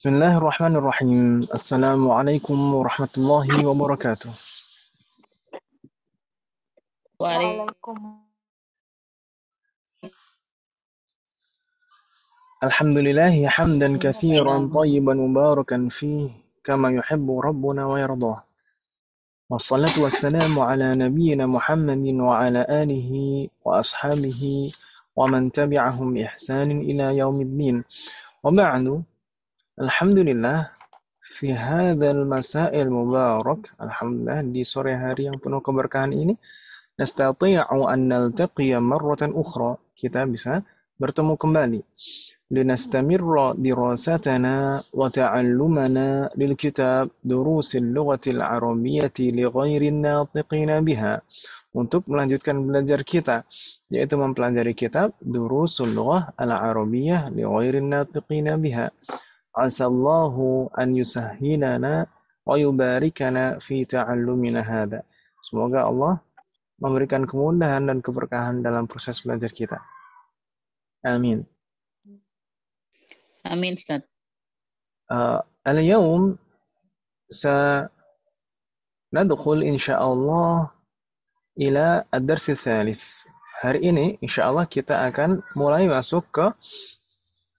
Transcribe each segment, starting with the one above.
Bismillahirrahmanirrahim. Assalamualaikum warahmatullahi wabarakatuh. Waalaikumsalam. Alhamdulillahi hamdan katsiran tayyiban mubarakan fih kama yuhibbu rabbuna wa yardah. Wassalatu wassalamu ala nabiyyina Muhammadin wa ala alihi wa ashabihi wa man tabi'ahum bi ihsanin ila yaumiddin. Wa ba'du. Alhamdulillah fi hadzal masa'il mubarak. Alhamdulillah di sore hari yang penuh keberkahan ini nastati'u an naltaqiya marratan ukhra. Kita bisa bertemu kembali. Linastamirra dirasatana wa ta'allumana lil kitab durusil lughatil arabiyyati li ghairin natiqina biha. Untuk melanjutkan belajar kita, yaitu mempelajari kitab Durusul Lughah al-Arabiyyah li ghairin natiqina biha. Asallahu an yusahhilana wa yubarikana fi ta'allumina hadha. Semoga Allah memberikan kemudahan dan keberkahan dalam proses belajar kita. Amin. Amin, Ustaz. اليوم سندخل إن شاء الله إلى الدرس الثالث. Hari ini insya Allah kita akan mulai masuk ke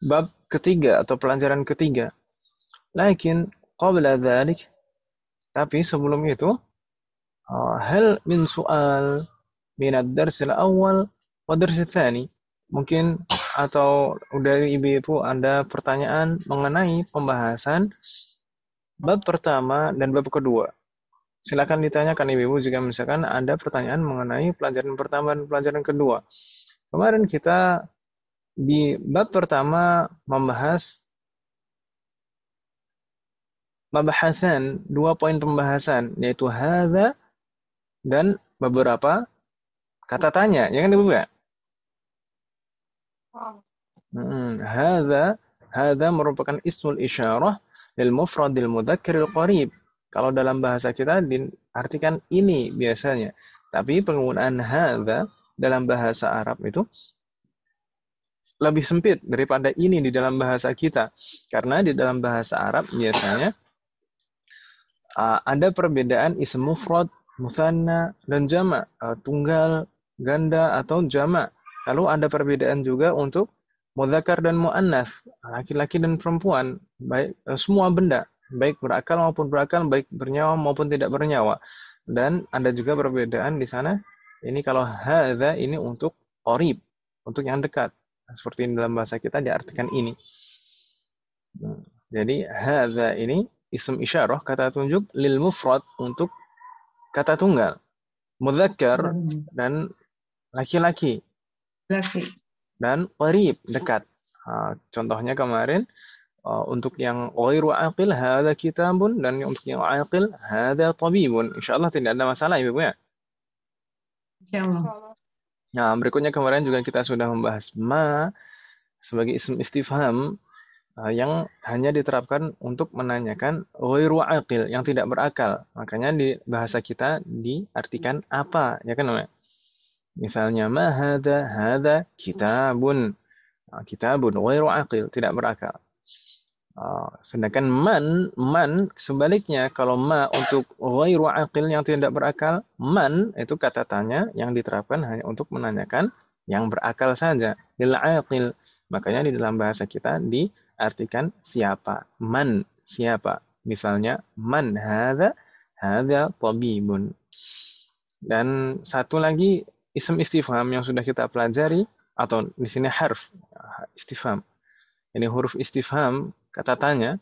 bab ketiga atau pelajaran ketiga. Lakin qabla dhalik, tapi sebelum itu, hal min su'al min ad-dars al-awwal wa dars al-thani. Mungkin atau dari ibu-ibu ada pertanyaan mengenai pembahasan bab pertama dan bab kedua. Silakan ditanyakan ibu-ibu jika misalkan ada pertanyaan mengenai pelajaran pertama dan pelajaran kedua. Kemarin kita di bab pertama membahas mabahasan, 2 poin pembahasan, yaitu hadza dan beberapa kata tanya, ya kan ibu ya? Hadza merupakan ismul isyarah lil mufradil mudzakkiril qarib. Kalau dalam bahasa kita diartikan ini biasanya. Tapi penggunaan hadza dalam bahasa Arab itu lebih sempit daripada ini di dalam bahasa kita. Karena di dalam bahasa Arab biasanya ada perbedaan ism mufrad, mutsanna dan jama', tunggal, ganda atau jama'. Lalu ada perbedaan juga untuk mudzakkar dan muannats, laki-laki dan perempuan, baik semua benda, baik berakal maupun berakal, baik bernyawa maupun tidak bernyawa. Dan ada juga perbedaan di sana. Ini kalau hadza ini untuk qarib, untuk yang dekat. Seperti dalam bahasa kita diartikan ini. Jadi hadza ini ism isyarah, kata tunjuk, lil mufrad untuk kata tunggal, mudzakkar dan laki-laki. Dan qarib, dekat. Contohnya kemarin, untuk yang ghairu aqil, hadza kitabun, dan untuk yang aqil, hadza tabibun. Insyaallah tidak ada masalah Ibu ya. Insyaallah. Nah, berikutnya kemarin juga kita sudah membahas ma sebagai ism istifham yang hanya diterapkan untuk menanyakan ghairu aqil, yang tidak berakal. Makanya di bahasa kita diartikan apa, ya kan namanya? Misalnya ma hadza kitabun. Kitabun ghairu aqil, tidak berakal. Sedangkan man sebaliknya, kalau ma untuk ghairu aqil yang tidak berakal, man itu kata tanya yang diterapkan hanya untuk menanyakan yang berakal saja, lil aqil. Makanya di dalam bahasa kita diartikan siapa, man siapa. Misalnya man hadza tabibun. Dan satu lagi ism istifham yang sudah kita pelajari, atau di sini harf istifham. Ini huruf istifham, kata tanya,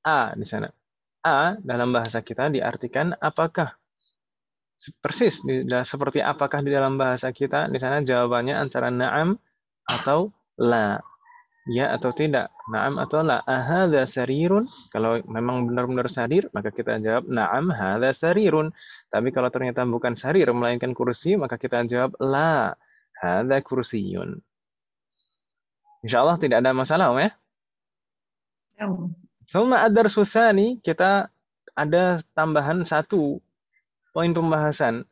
a di sana. A dalam bahasa kita diartikan apakah. Persis seperti apakah di dalam bahasa kita, di sana jawabannya antara na'am atau la. Ya atau tidak, na'am atau la. Ahadza sarirun, kalau memang benar-benar sarir, maka kita jawab na'am hadza sarirun. Tapi kalau ternyata bukan sarir, melainkan kursi, maka kita jawab la, hadza kursiyun. Insyaallah tidak ada masalah, ya. Thumma ad-darsu tsani, kita ada tambahan 1 poin pembahasan.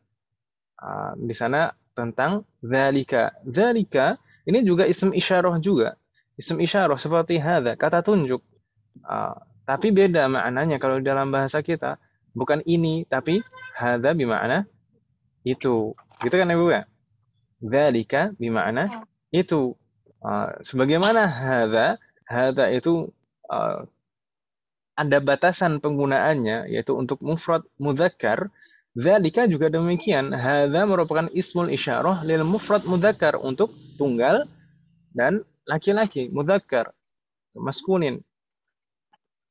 Di sana tentang dzalika. Dzalika ini juga ism isyarah juga. Ism isyarah seperti hadza, kata tunjuk. Tapi beda maknanya kalau dalam bahasa kita. Bukan ini, tapi hadza bima'na itu. Gitu kan Ibu ya? Dzalika bima'na itu. Sebagaimana hadza itu ada batasan penggunaannya, yaitu untuk mufrad mudzakkar. Dzalika juga demikian. Hadza merupakan ismul isyarah lil mufrad mudzakkar, untuk tunggal dan laki-laki, mudzakkar, maskunin.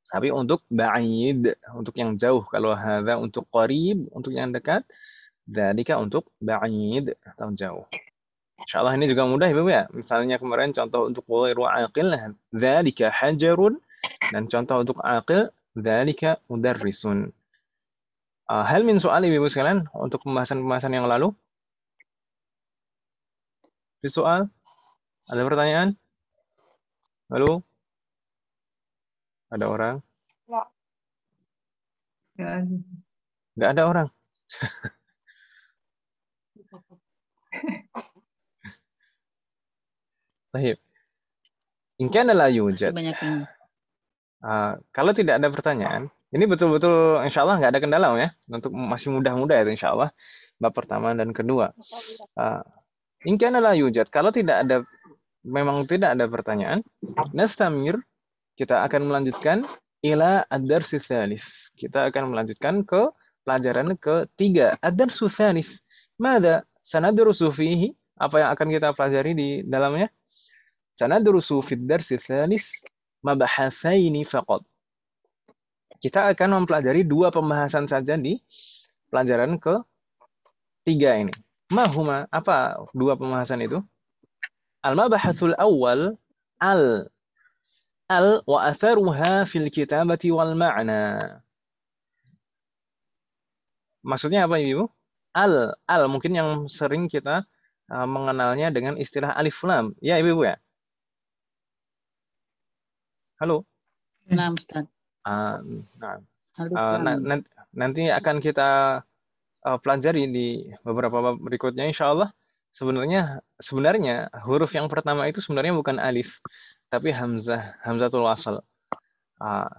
Tapi untuk ba'id, untuk yang jauh. Kalau hadza untuk qarib, untuk yang dekat. Dzalika untuk ba'id, atau jauh. Insyaallah ini juga mudah Ibu ya. Misalnya kemarin contoh untuk ghairu aqil, dzalika hajarun, dan contoh untuk aqil, dzalika mudarrisun. Hal min soal Ibu sekalian untuk pembahasan-pembahasan yang lalu? Fi soal? Ada pertanyaan? Halo? Ada orang? Nggak ada orang. Baik. In kana la yujad. Kalau tidak ada pertanyaan, ini betul-betul insya Allah nggak ada kendala ya. Untuk masih mudah-mudah itu insya Allah. Bab pertama dan kedua. In kana la yujad. Kalau memang tidak ada pertanyaan, nastamir, kita akan melanjutkan ila ad-darsi tsalits. Kita akan melanjutkan ke pelajaran ketiga. Ad-darsu tsalits. Mada sanadrusu fihi? Apa yang akan kita pelajari di dalamnya? Sanadrusu fid darsi tsalits mabahatsaini faqat. Kita akan mempelajari 2 pembahasan saja di pelajaran ketiga ini. Mahuma? Apa 2 pembahasan itu? Al-mabahatsul awal al wa atharuha fil kitabati wal ma'na. Maksudnya apa Ibu? Al mungkin yang sering kita mengenalnya dengan istilah alif lam. Ya Ibu ya? Halo? Nah, Ustaz. Nanti akan kita pelajari di beberapa bab berikutnya insya Allah. Sebenarnya huruf yang pertama itu sebenarnya bukan alif, tapi hamzatul wasl.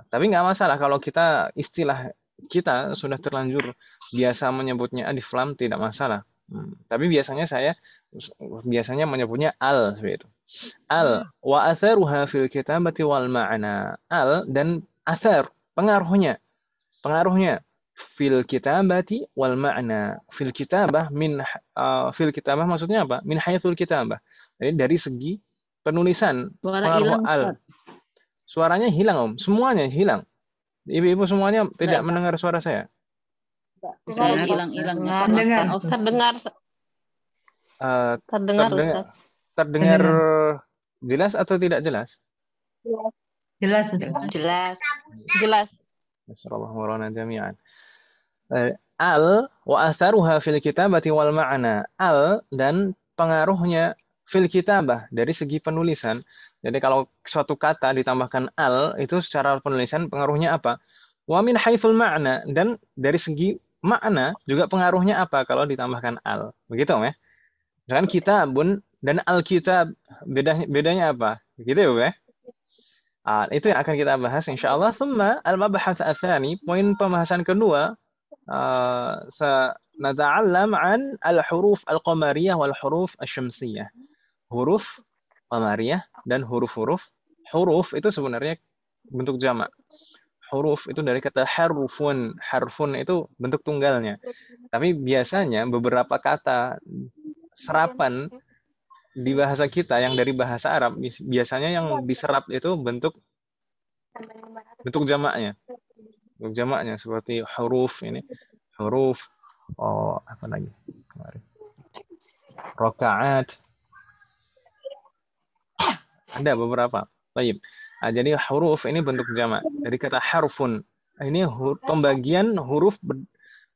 Tapi nggak masalah kalau istilah kita sudah terlanjur biasa menyebutnya alif lam, tidak masalah. Tapi saya biasanya menyebutnya al, seperti itu. Al wa atharuha fil kitabati wal ma'na. Al dan athar, pengaruhnya fil kitabati wal ma'na. Fil kitabah maksudnya apa? Min haitsul kitabah. Jadi dari segi penulisan, pengaruh al. Suaranya hilang semuanya hilang. Ibu-ibu semuanya tidak mendengar suara saya. Saya hilang-hilang. Terdengar jelas atau tidak jelas? Jelas. Assalamualaikum jami'an. Al wa atharuha fil kitabati wal ma'na. Al dan pengaruhnya fil kitabah, dari segi penulisan. Jadi kalau suatu kata ditambahkan al, itu secara penulisan pengaruhnya apa? Wa min haitsul ma'na, dan dari segi makna juga pengaruhnya apa kalau ditambahkan al. Begitu ya? Dengan kitabun dan al-kitab, bedanya apa? Gitu ya? Itu yang akan kita bahas insyaallah. Thumma al-mabhath ats-tsani, poin pembahasan kedua, sanata'allam an al-huruf al-qamariyah wal huruf asy-syamsiyah. Huruf qamariyah dan huruf-huruf. Huruf itu sebenarnya bentuk jamak. Huruf itu dari kata harfun. Harfun itu bentuk tunggalnya. Tapi biasanya beberapa kata serapan di bahasa kita yang dari bahasa Arab, biasanya yang diserap itu bentuk jamaknya. Bentuk jamaknya seperti huruf ini. Huruf apa lagi? Kemarin. Rakaat. Ada beberapa. Baik. Jadi huruf ini bentuk jamak. Dari kata harfun. Ini pembagian huruf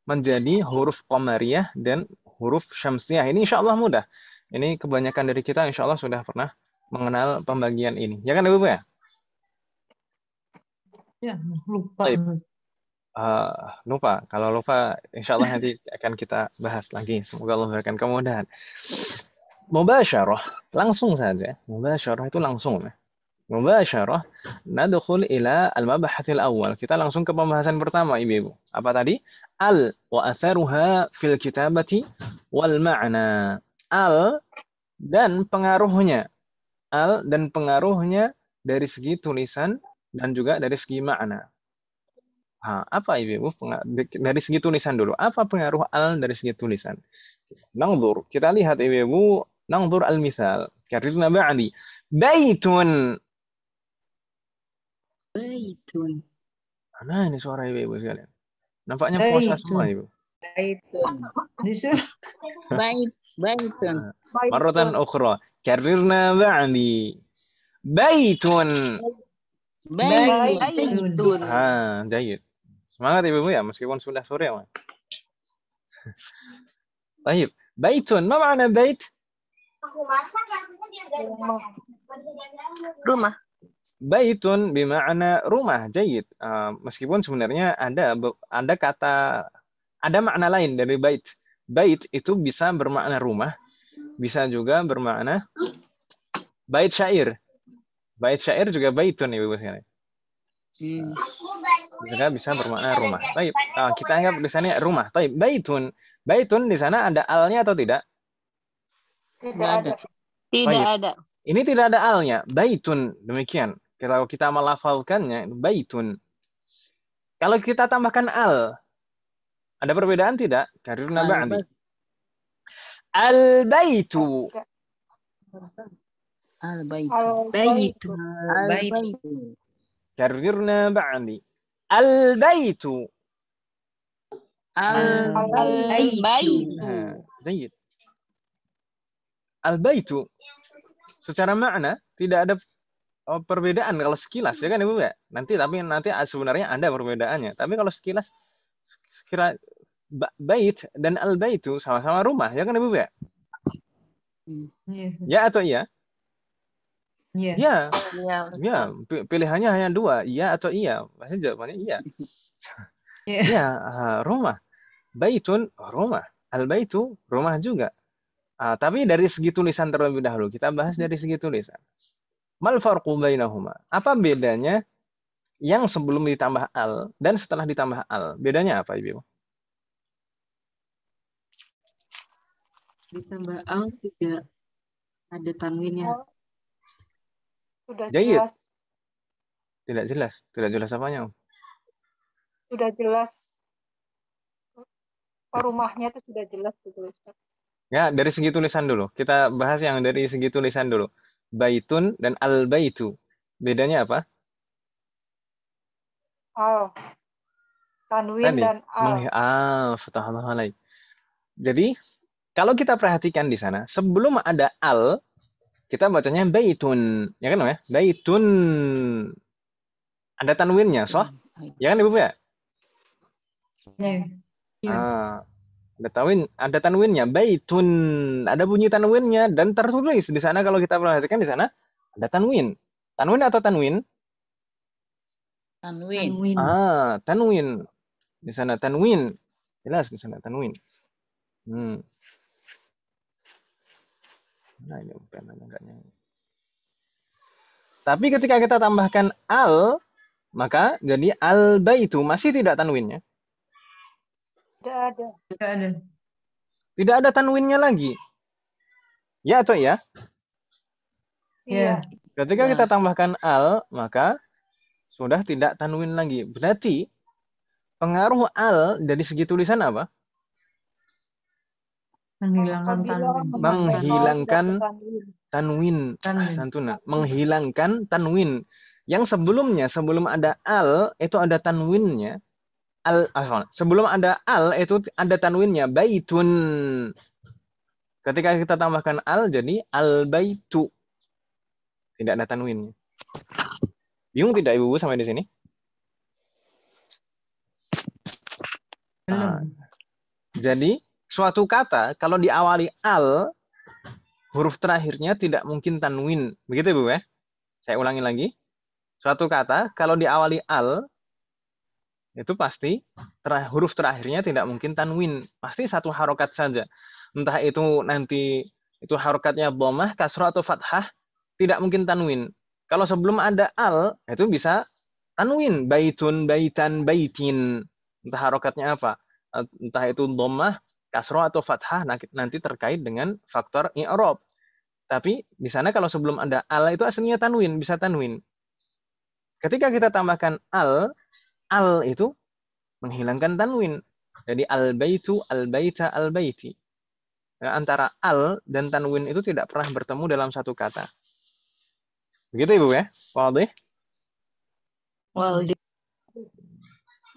menjadi huruf qamariyah dan huruf syamsiyah. Ini insya Allah mudah. Ini kebanyakan dari kita insya Allah sudah pernah mengenal pembagian ini. Ya kan Ibu ya? Ya, lupa. Lupa. Kalau lupa insya Allah nanti akan kita bahas lagi. Semoga Allah memberikan kemudahan. Mubasyarah, langsung saja. Mubasyarah itu langsung. mubasyarah nadkhul ila al-mabahathil awal. Kita langsung ke pembahasan pertama, Ibu. Apa tadi? Al wa atharuha fil kitabati wal ma'na. Al dan pengaruhnya. Al dan pengaruhnya dari segi tulisan dan juga dari segi makna. Apa Ibu? Dari segi tulisan dulu. Apa pengaruh al dari segi tulisan? Nangdur. Kita lihat Ibu. Nangdur al-mithal. Karirna ba'di. Baitun. Baitun. Mana ini suara Ibu sekalian? Nampaknya puasa semua Ibu. Baitun. Disuruh. Baitun. Marratan ukhra. Karirna ba'di. Baitun. Baitun. Jayid. Semangat Ibu ya, meskipun sudah sore ya. Baik. Baitun. Ma makna bait? Rumah. Baitun bima'na rumah. Jayid. Meskipun sebenarnya ada kata, ada makna lain dari bait. Bait itu bisa bermakna rumah, bisa juga bermakna bait syair. Bait syair juga baitun Ibu sekalian. Juga bisa bermakna rumah. Baik, kita anggap di sana rumah. Baik, baitun. Baitun di sana ada alnya atau tidak? Tidak ada. Tidak ada. Ini tidak ada alnya. Baitun. Demikian. Kalau kita melafalkannya, baitun. Kalau kita tambahkan al, ada perbedaan tidak? Karirna ba'di. Al-baitu. Al-baitu. Karirna ba'di. Al-baitu. Jayid. Al-baitu. Secara makna tidak ada perbedaan kalau sekilas ya kan Ibu ya. Nanti sebenarnya ada perbedaannya. Tapi kalau sekilas kira bait dan al-baitu sama-sama rumah ya kan Ibu ya? Ya atau iya? Ya. Ya, pilihannya hanya dua, iya atau iya. Pasti jawabannya iya. Ya, rumah. Baitun rumah. Al-baitu rumah juga. Tapi dari segi tulisan terlebih dahulu. Kita bahas dari segi tulisan. Mal farqu bainahuma? Apa bedanya yang sebelum ditambah al dan setelah ditambah al? Bedanya apa, Ibu? Ditambah al tidak ada tanwinnya. Sudah Jayid. jelas. Tidak jelas. Tidak jelas apanya? Sudah jelas. Rumahnya itu sudah jelas dituliskan. Ya, dari segi tulisan dulu. Kita bahas yang dari segi tulisan dulu. Baitun dan al-baitu. Bedanya apa? Al. Tanwin dan al. Fatahallahu alaik. Jadi, kalau kita perhatikan di sana, sebelum ada al, kita bacanya baitun. Ya kan, ya? Baitun. Ada tanwinnya, soh? Ya kan, Ibu ya? Ada tanwinnya, baitun. Ada bunyi tanwinnya dan tertulis di sana kalau kita perhatikan di sana ada tanwin. Tanwin atau tanwin? Tanwin. Tanwin. Di sana tanwin. Jelas di sana tanwin. Nah, ini enggaknya. Tapi ketika kita tambahkan al, maka jadi al-baitu masih tidak tanwinnya. Tidak ada tanwinnya lagi. Ya atau ya? Iya. Ketika kita tambahkan al, maka sudah tidak tanwin lagi. Berarti pengaruh al dari segi tulisan apa? Menghilangkan tanwin. Santuna. Menghilangkan tanwin. Yang sebelum ada al, itu ada tanwinnya. Sebelum ada al itu ada tanwinnya baitun. Ketika kita tambahkan al jadi al baitu. Tidak ada tanwinnya. Bingung tidak Ibu sampai di sini? Jadi suatu kata kalau diawali al, huruf terakhirnya tidak mungkin tanwin. Begitu Ibu ya? Saya ulangi lagi. Suatu kata kalau diawali al, itu pasti huruf terakhirnya tidak mungkin tanwin. Pasti satu harokat saja. Entah itu nanti itu harokatnya dhammah, kasrah atau fathah, tidak mungkin tanwin. Kalau sebelum ada al, itu bisa tanwin. Baitun, baitan, baitin. Entah harokatnya apa. Entah itu dhammah, kasroh, atau fathah, nanti terkait dengan faktor i'rab. Tapi di sana kalau sebelum ada al itu aslinya tanwin, bisa tanwin. Ketika kita tambahkan al itu menghilangkan tanwin. Jadi al-baitu, al-baita, al-baiti. Ya, antara al dan tanwin itu tidak pernah bertemu dalam satu kata. Begitu Ibu ya? Wadih? Waldi.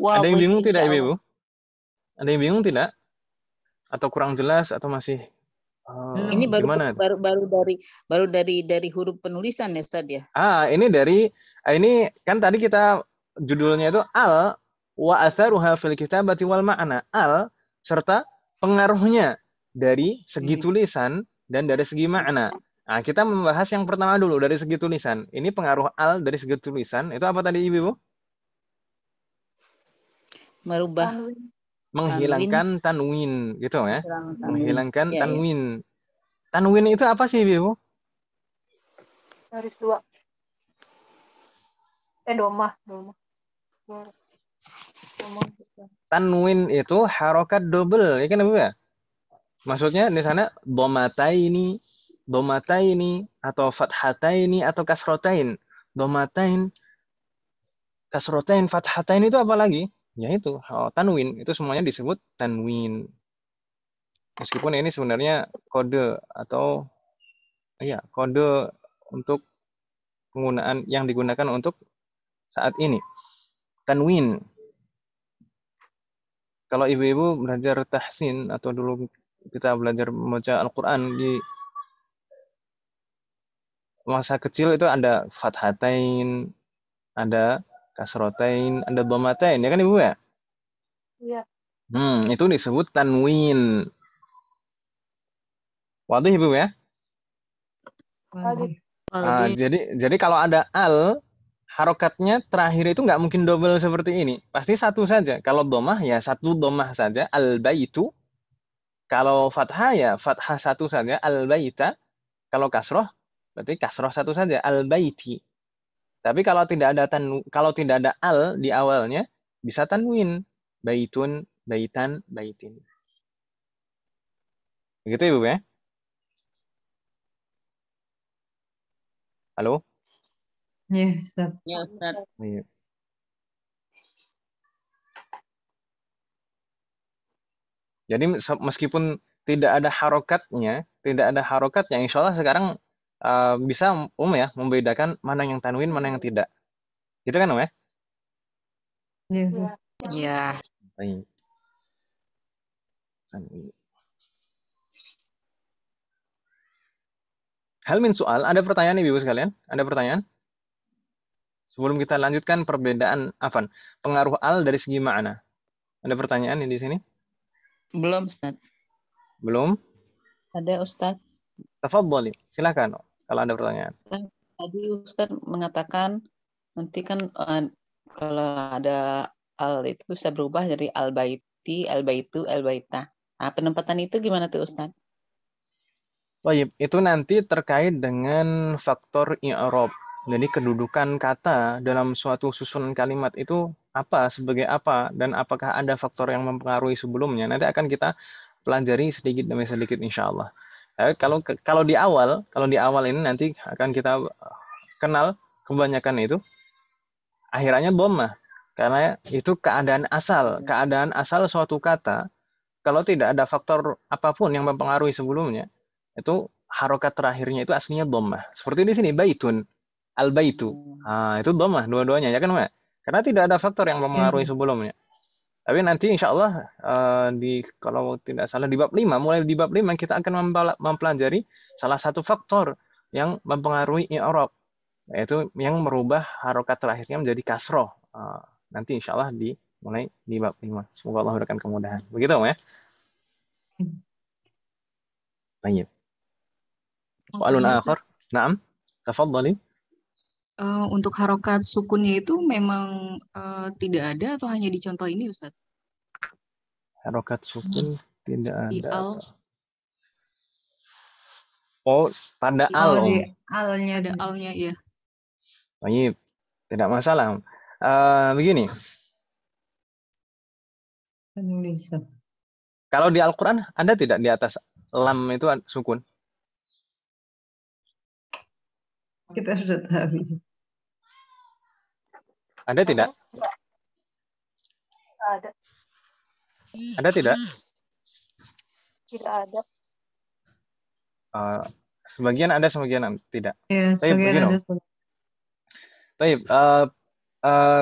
Ada yang bingung tidak Insyaallah. Ibu? Ada yang bingung tidak? Atau kurang jelas atau masih Ini gimana? baru dari huruf penulisan ya Ustaz ya. Ini kan tadi kita judulnya itu al wa atharuha fil kitabati wal ma'na. Al serta pengaruhnya dari segi tulisan dan dari segi makna. Nah, kita membahas yang pertama dulu dari segi tulisan. Ini pengaruh al dari segi tulisan itu apa tadi Ibu? Merubah menghilangkan tanwin gitu ya. Menghilangkan ya, tanwin. Tanwin itu apa sih Ibu? Garis 2. Domah. Tanwin itu harokat double, ya kan Ibu ya? Maksudnya di sana domataini atau fathataini atau kasrotain. Domatain, kasrotain, fathatain itu apa lagi? Ya itu, tanwin. Itu semuanya disebut tanwin. Meskipun ini sebenarnya kode atau kode untuk penggunaan yang digunakan untuk saat ini. Tanwin. Kalau ibu-ibu belajar tahsin atau dulu kita belajar membaca Al-Quran di masa kecil itu ada fathatain, ada kasrotain, ada dhammatain, ya kan Ibu ya? Iya. Itu disebut tanwin. Waduh Ibu ya? Jadi kalau ada al, harokatnya terakhir itu nggak mungkin double seperti ini. Pasti satu saja. Kalau dhammah ya satu dhammah saja, al-baitu. Kalau fathah ya fathah satu saja, al-baita. Kalau kasroh berarti kasroh satu saja, al-baiti. Tapi kalau tidak ada al di awalnya, bisa tanwin. Baitun, baitan, baitin. Begitu Ibu ya? Halo? Ya, Ustaz. Ya, Ustaz. Iya. Jadi meskipun tidak ada harokatnya, insya Allah sekarang bisa ya membedakan mana yang tanwin, mana yang tidak. Gitu kan ya? Iya. Iya. Baik. Hal min soal, ada pertanyaan nih Ibu sekalian? Ada pertanyaan? Sebelum kita lanjutkan perbedaan pengaruh al dari segi makna. Ada pertanyaan di sini? Belum, Ustaz. Belum? Ada, Ustaz. Tafadhali, silakan kalau ada pertanyaan. Tadi Ustaz mengatakan nanti kan kalau ada al itu bisa berubah jadi al-baiti, al-baitu, al-baita. Nah, penempatan itu gimana tuh Ustaz? Baik, itu nanti terkait dengan faktor i'rab. Jadi kedudukan kata dalam suatu susunan kalimat itu apa, sebagai apa, dan apakah ada faktor yang mempengaruhi sebelumnya. Nanti akan kita pelajari sedikit demi sedikit insya Allah. Kalau di awal ini nanti akan kita kenal kebanyakan itu akhirannya dhammah. Karena itu keadaan asal suatu kata. Kalau tidak ada faktor apapun yang mempengaruhi sebelumnya, itu harokat terakhirnya itu aslinya dhammah. Seperti di sini baitun, al-baitu. Itu dhammah dua-duanya ya kan, Mbak? Karena tidak ada faktor yang mempengaruhi sebelumnya. Tapi nanti insya Allah kalau tidak salah di bab 5, mulai di bab 5 kita akan mempelajari salah satu faktor yang mempengaruhi i'rab, yaitu yang merubah harokat terakhirnya menjadi kasroh. Nanti insya Allah mulai di bab 5. Semoga Allah berikan kemudahan. Begitu ya? Baik. Soalun akhar. Naam. Tafadhali. Untuk harokat sukunnya itu memang tidak ada atau hanya di contoh ini, Ustaz? Harokat sukun tidak ada. Di al. Oh, pada al. Di alnya. Ada alnya, ya. Baik, tidak masalah. Begini, Penulisan. kalau di Al-Quran ada tidak di atas lam itu sukun? Kita sudah tahu. Ada tidak? Ada. Ada tidak? Tidak ada. Sebagian ada, sebagian tidak. Ya, Tapi sebagian begini, ada. Sebagian. Taib,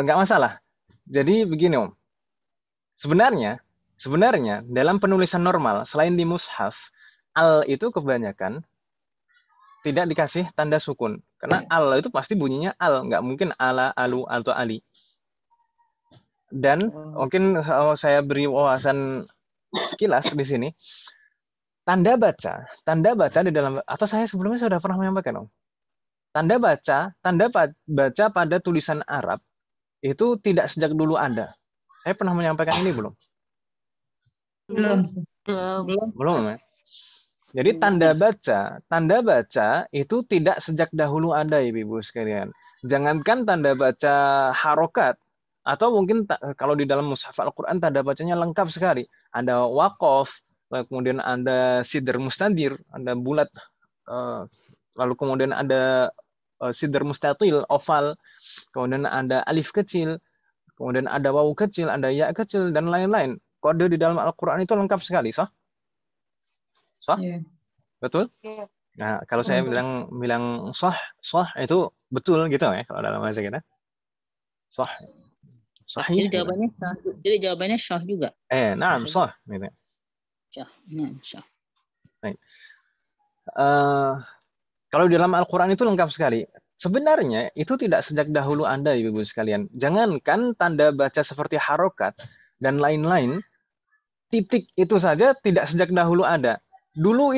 nggak masalah. Jadi begini Om, sebenarnya dalam penulisan normal selain di mushaf, al itu kebanyakan tidak dikasih tanda sukun. Karena al itu pasti bunyinya al, nggak mungkin ala, alu, atau ali. Dan mungkin saya beri wawasan sekilas di sini. Tanda baca di dalam, atau saya sebelumnya sudah pernah menyampaikan Om. Tanda baca pada tulisan Arab itu tidak sejak dulu ada. Saya pernah menyampaikan ini belum? Belum ya? Jadi tanda baca itu tidak sejak dahulu ada, Ibu sekalian. Jangankan tanda baca harokat, atau mungkin kalau di dalam mushaf Al-Quran tanda bacanya lengkap sekali. Ada waqaf, kemudian ada sidr mustadir, ada bulat, lalu kemudian ada sidr mustatil, oval, kemudian ada alif kecil, kemudian ada wawu kecil, ada ya kecil, dan lain-lain. Kode di dalam Al-Quran itu lengkap sekali, so? Yeah. Betul? Iya. Nah, kalau saya bilang sah itu betul gitu ya kalau dalam bahasa kita. Sah. Sahih. Jadi jawabannya sah juga. Naam, sah gitu. Sah. Sah. Baik. Kalau di dalam Al-Qur'an itu lengkap sekali. Sebenarnya itu tidak sejak dahulu ada, Ibu sekalian. Jangankan tanda baca seperti harokat dan lain-lain, titik itu saja tidak sejak dahulu ada. Dulu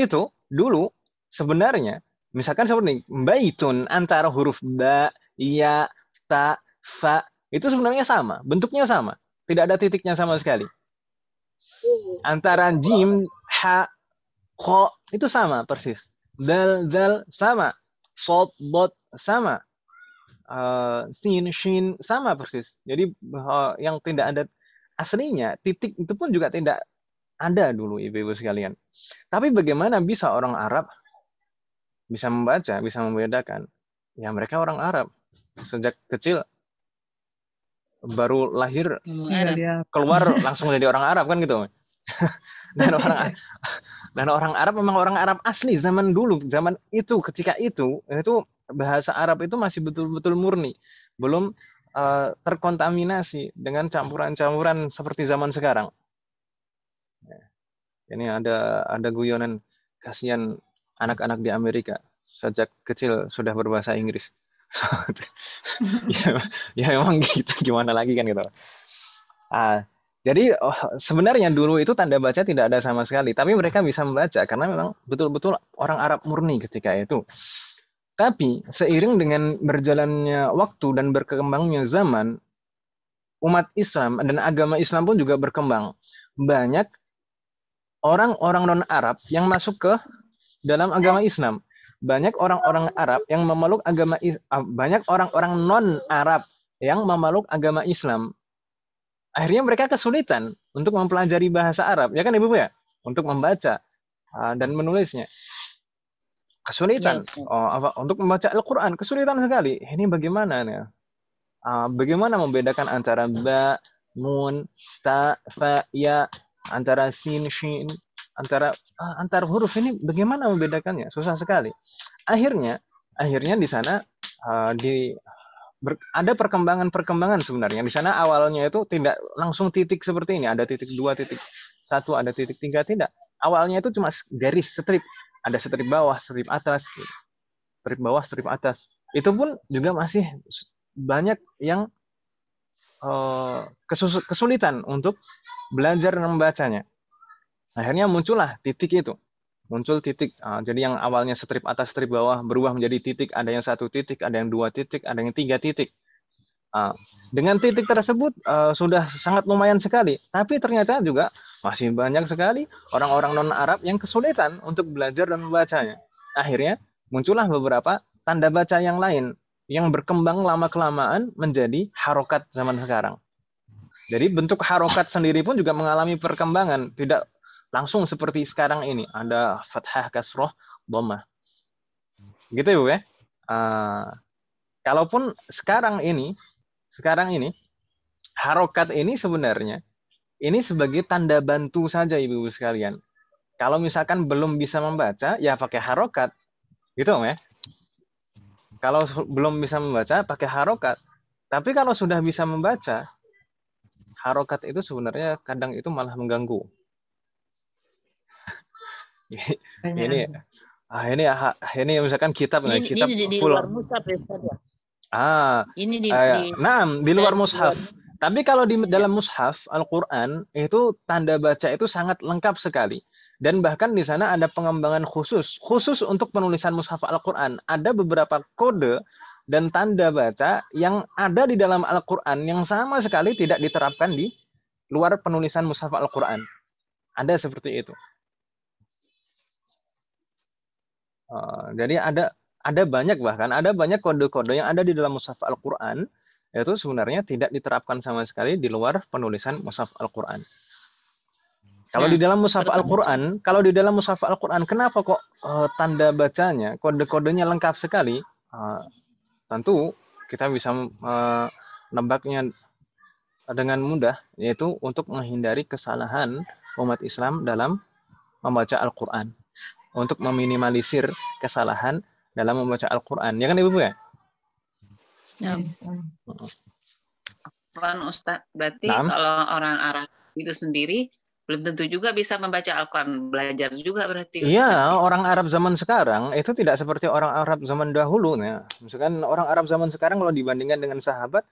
sebenarnya misalkan seperti baitun, antara huruf ba, ya, ta, fa itu sebenarnya sama, bentuknya sama, tidak ada titiknya sama sekali. Antara jim, ha, kho itu sama persis, dal sama, sod, bot sama, sin, shin sama persis. Jadi yang tidak ada aslinya, titik itu pun juga tidak ada dulu, Ibu sekalian. Tapi bagaimana bisa orang Arab bisa membaca, bisa membedakan? Ya mereka orang Arab. Sejak kecil baru lahir keluar langsung jadi orang Arab kan gitu. Dan orang Arab memang orang Arab asli zaman dulu, zaman itu, ketika itu bahasa Arab itu masih betul-betul murni, belum terkontaminasi dengan campuran-campuran seperti zaman sekarang. Ini ada guyonan, kasihan anak-anak di Amerika sejak kecil sudah berbahasa Inggris. ya memang gitu, gimana lagi kan gitu. Jadi sebenarnya dulu itu tanda baca tidak ada sama sekali, tapi mereka bisa membaca karena memang betul-betul orang Arab murni ketika itu. Tapi seiring dengan berjalannya waktu dan berkembangnya zaman, umat Islam dan agama Islam pun juga berkembang. Banyak orang-orang non-Arab yang masuk ke dalam agama Islam. Banyak orang-orang Arab yang memeluk agama banyak orang-orang non-Arab yang memeluk agama Islam. Akhirnya mereka kesulitan untuk mempelajari bahasa Arab, ya kan Ibu ya? Untuk membaca dan menulisnya. Kesulitan. Untuk membaca Al-Qur'an kesulitan sekali. Ini bagaimana nih? Bagaimana membedakan antara ba, nun, ta, fa, ya, antara sin, shin, antara huruf ini bagaimana membedakannya? Susah sekali. Akhirnya di sana ada perkembangan sebenarnya. Di sana awalnya itu tidak langsung titik seperti ini, ada titik 2, titik 1, ada titik 3, tidak. Awalnya itu cuma garis strip, ada strip bawah, strip atas, strip bawah, strip atas. Itu pun juga masih banyak yang kesulitan untuk belajar dan membacanya. Akhirnya muncullah titik itu. Muncul titik. Jadi yang awalnya strip atas, strip bawah berubah menjadi titik. Ada yang 1 titik, ada yang 2 titik, ada yang 3 titik. Dengan titik tersebut sudah sangat lumayan sekali. Tapi ternyata juga masih banyak sekali orang-orang non-Arab yang kesulitan untuk belajar dan membacanya. Akhirnya muncullah beberapa tanda baca yang lain. yang berkembang lama-kelamaan menjadi harokat zaman sekarang. Jadi bentuk harokat sendiri pun juga mengalami perkembangan, tidak langsung seperti sekarang ini. Ada fathah, kasroh, dhammah. Gitu ya, Bu ya. Kalaupun sekarang ini harokat ini sebenarnya ini sebagai tanda bantu saja, Ibu-ibu sekalian. Kalau misalkan belum bisa membaca, ya pakai harokat. Gitu ya. Kalau belum bisa membaca, pakai harokat. Tapi kalau sudah bisa membaca, harokat itu sebenarnya kadang itu malah mengganggu. Ini misalkan kitab Ini di full. luar mushaf ya, Ustaz ya? Ini di luar mushaf. Tapi kalau di dalam mushaf Al-Quran itu tanda baca itu sangat lengkap sekali. Dan bahkan di sana ada pengembangan khusus untuk penulisan mushaf Al-Quran. Ada beberapa kode dan tanda baca yang ada di dalam Al-Quran yang sama sekali tidak diterapkan di luar penulisan mushaf Al-Quran. Ada seperti itu. Jadi ada banyak kode-kode yang ada di dalam mushaf Al-Quran itu sebenarnya tidak diterapkan sama sekali di luar penulisan mushaf Al-Quran. Kalau di dalam mushaf Al-Quran, kenapa kok tanda bacanya, kode-kodenya lengkap sekali? Tentu kita bisa menebaknya dengan mudah, yaitu untuk menghindari kesalahan umat Islam dalam membaca Al-Quran. Untuk meminimalisir kesalahan dalam membaca Al-Quran. Ya kan Ibu ya? Ya. Ustaz, berarti kalau orang Arab itu sendiri belum tentu juga bisa membaca Al-Quran, belajar juga berarti. Iya, orang Arab zaman sekarang itu tidak seperti orang Arab zaman dahulu. Ya. Misalkan orang Arab zaman sekarang kalau dibandingkan dengan sahabat,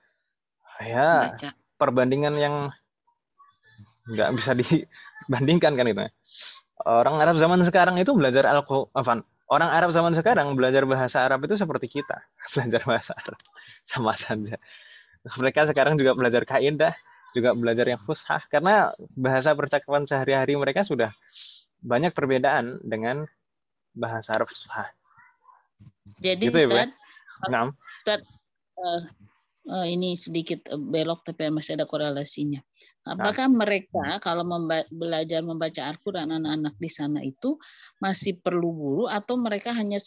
ya baca. Perbandingan yang nggak bisa dibandingkan kan itu. Orang Arab zaman sekarang itu belajar Al-Quran. Orang Arab zaman sekarang belajar bahasa Arab itu seperti kita belajar bahasa Arab, sama saja. Mereka sekarang juga belajar kaidah, juga belajar yang fushah, karena bahasa percakapan sehari-hari mereka sudah banyak perbedaan dengan bahasa Arab fushah. Jadi gitu Ustaz, ya, Ustaz, ini sedikit belok tapi masih ada korelasinya. Apakah mereka kalau belajar membaca Al-Quran anak-anak di sana itu masih perlu guru atau mereka hanya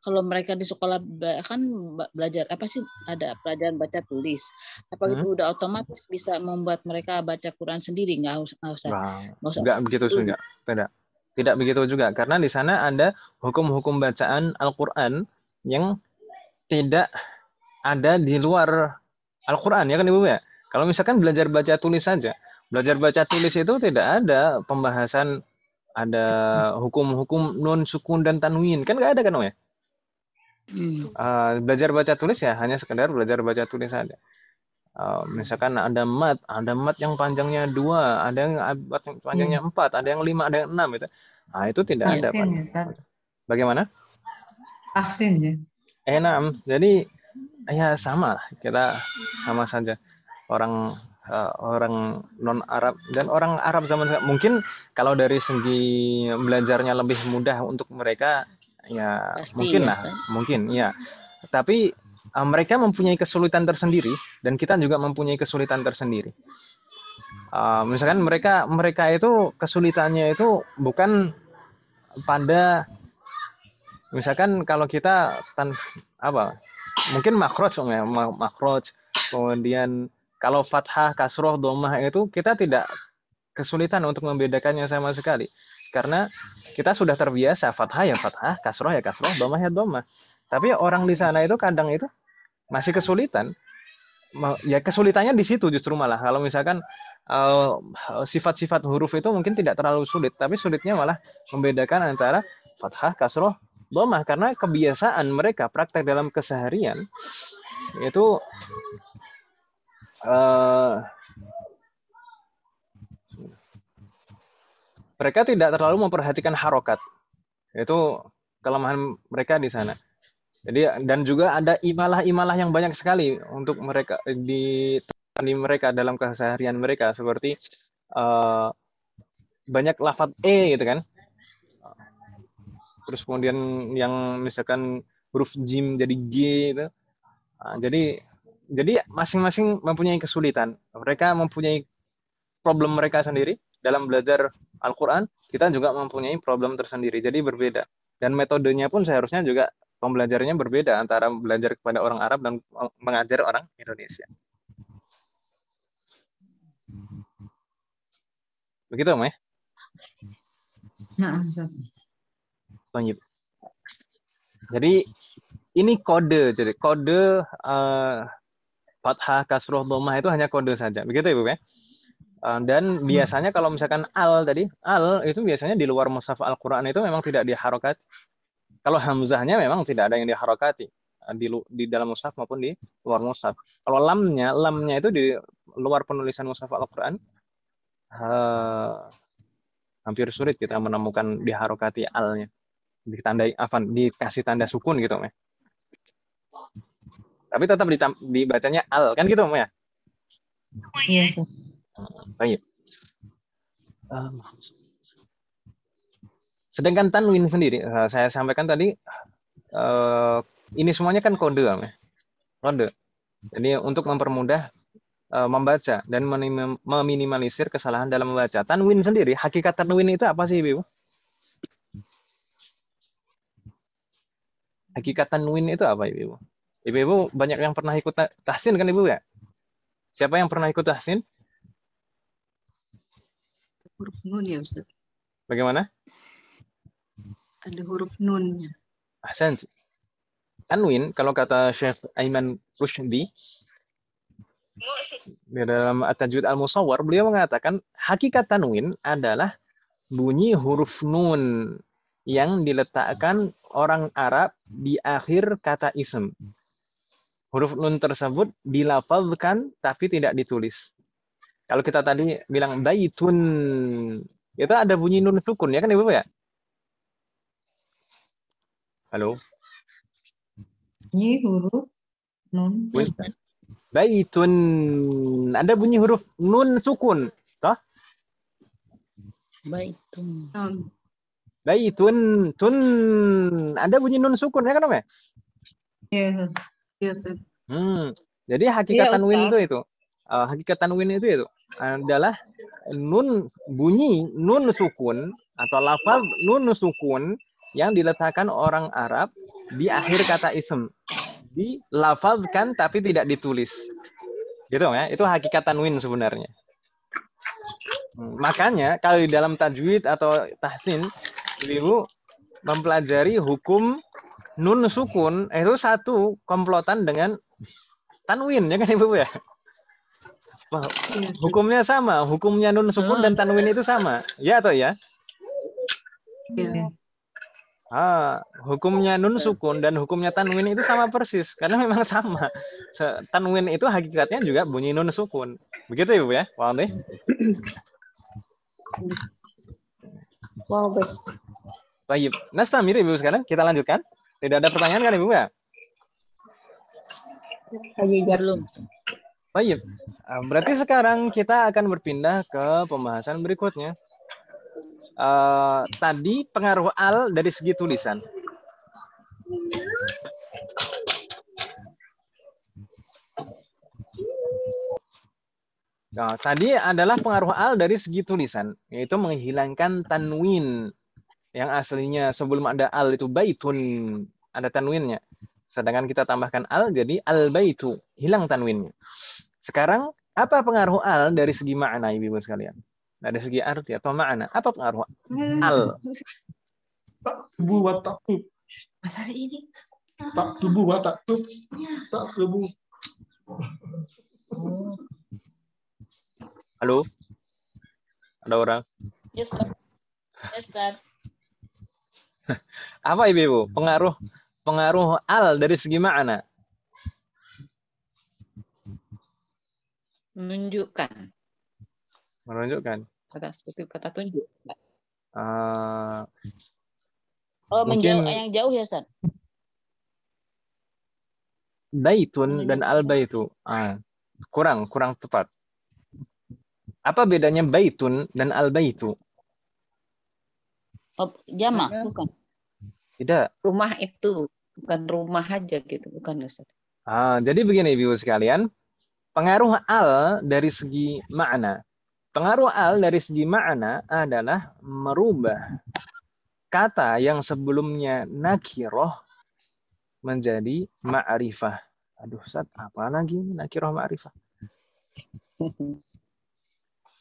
kalau mereka di sekolah kan belajar apa sih, ada pelajaran baca tulis, apa itu udah otomatis bisa membuat mereka baca Quran sendiri? Nggak begitu juga, tidak begitu juga, karena di sana ada hukum-hukum bacaan Al-Quran yang tidak ada di luar Al-Quran, ya kan Ibu ya? Kalau misalkan belajar baca tulis saja, belajar baca tulis itu tidak ada pembahasan, ada hukum-hukum nun, sukun, dan tanwin, kan nggak ada kan ya? Belajar baca tulis ya hanya sekedar belajar baca tulis saja. Misalkan ada mat yang panjangnya 2, ada yang panjangnya 4, ada yang 5, ada yang 6 gitu. Nah, itu tidak ada. Bagaimana? Tahsin ya. Jadi ya sama, kita sama saja, orang non Arab dan orang Arab zaman sekarang. Mungkin kalau dari segi belajarnya lebih mudah untuk mereka, ya pasti, mungkin ya. Tapi mereka mempunyai kesulitan tersendiri dan kita juga mempunyai kesulitan tersendiri. Misalkan mereka itu kesulitannya itu bukan pada, misalkan kalau kita mungkin makhraj, kemudian kalau fathah, kasroh, dhammah itu kita tidak kesulitan untuk membedakannya sama sekali, karena kita sudah terbiasa fathah ya fathah, kasroh ya kasroh, dhammah ya dhammah. Tapi orang di sana itu kadang itu masih kesulitan. Ya kesulitannya di situ justru malah. Kalau misalkan sifat-sifat huruf itu mungkin tidak terlalu sulit, tapi sulitnya malah membedakan antara fathah, kasroh, dhammah, karena kebiasaan mereka praktek dalam keseharian itu mereka tidak terlalu memperhatikan harokat. Itu kelemahan mereka di sana. Jadi, dan juga ada imalah-imalah yang banyak sekali untuk mereka di mereka dalam keseharian mereka, seperti banyak lafaz gitu kan. Terus kemudian yang misalkan huruf jim jadi G itu, Jadi masing-masing mempunyai kesulitan. Mereka mempunyai problem mereka sendiri dalam belajar Al-Quran. Kita juga mempunyai problem tersendiri. Jadi berbeda. Dan metodenya pun seharusnya juga pembelajarannya berbeda antara belajar kepada orang Arab dan mengajar orang Indonesia. Begitu, Om ya? Nah, Ustaz. Jadi ini kode. Jadi kode fathah, kasroh, dhammah itu hanya kode saja. Begitu Ibu ya? Dan biasanya kalau misalkan al itu biasanya di luar mushaf Al-Quran itu memang tidak diharokat. Kalau hamzahnya memang tidak ada yang diharokati di dalam mushaf maupun di luar mushaf. Kalau lamnya itu di luar penulisan mushaf Al-Quran hampir sulit kita menemukan diharokati alnya, ditandai dikasih tanda sukun gitu ya. Tapi tetap dibacanya al kan gitu ya. Iya. Baik. Sedangkan tanwin sendiri saya sampaikan tadi ini semuanya kan kode ya. Kode. Jadi untuk mempermudah membaca dan meminimalisir kesalahan dalam membaca. Tanwin sendiri, hakikat tanwin itu apa sih, Ibu? Hakikat tanwin itu apa, Ibu? Ibu banyak yang pernah ikut tahsin kan, Ibu ya? Siapa yang pernah ikut tahsin? Huruf nun ya, Ustaz. Bagaimana? Ada huruf nunnya. Ahsan. Tanwin, kalau kata Syekh Aiman Rushdi, di dalam At-Tajwid Al-Musawwar, beliau mengatakan hakikat tanwin adalah bunyi huruf nun yang diletakkan orang Arab di akhir kata ism. Huruf nun tersebut dilafazkan tapi tidak ditulis. Kalau kita tadi bilang baitun, itu ada bunyi nun sukun ya kan Ibu ya? Halo? Ini huruf nun. Baitun. Ada bunyi huruf nun sukun. Toh? Baitun. Baitun. Tun. Ada bunyi nun sukun ya kan Om ya? Iya. Iya, Ustaz. Jadi hakikat tanwin itu. Hakikat tanwin itu adalah bunyi nun sukun atau lafaz nun sukun yang diletakkan orang Arab di akhir kata ism. Dilafazkan tapi tidak ditulis. Gitu ya, itu hakikat tanwin sebenarnya. Makanya kalau di dalam tajwid atau tahsin, Ibu mempelajari hukum nun sukun itu satu komplotan dengan tanwin ya kan Ibu ya? Hukumnya sama, hukumnya nun sukun dan tanwin itu sama. Ya atau ya? Iya. Hukumnya nun sukun dan hukumnya tanwin itu sama persis karena memang sama. Tanwin itu hakikatnya juga bunyi nun sukun. Begitu Ibu ya? Paham deh? Wow, baik. Baik. Nastamir Ibu sekarang kita lanjutkan. Tidak ada pertanyaan kan Ibu ya? Belum. Baik. Berarti sekarang kita akan berpindah ke pembahasan berikutnya. Tadi pengaruh al dari segi tulisan. Nah, tadi adalah pengaruh al dari segi tulisan, yaitu menghilangkan tanwin yang aslinya sebelum ada al itu baitun, ada tanwinnya. Sedangkan kita tambahkan al jadi al baitu, hilang tanwinnya. Sekarang apa pengaruh al dari segi makna Ibu sekalian? Dari segi arti atau makna, apa pengaruh al? Tak tubuh watak tub. Mas hari ini. Tak tubuh watak tub. Tak tubuh. Halo? Ada orang? Yes, Ustaz. Apa Ibu? Pengaruh al dari segi makna? Menunjukkan. Menunjukkan. Kata tunjuk. Mungkin yang jauh ya, Ustaz? Baitun dan al-baitu. Kurang tepat. Apa bedanya baitun dan al-baitu? Jamak, bukan? Tidak. Rumah itu bukan rumah aja gitu, bukan Ustaz. Jadi begini Ibu sekalian, pengaruh al dari segi makna. Pengaruh al dari segi makna adalah merubah kata yang sebelumnya nakiroh menjadi ma'rifah. Aduh, Ustaz, apa lagi nakiroh ma'rifah?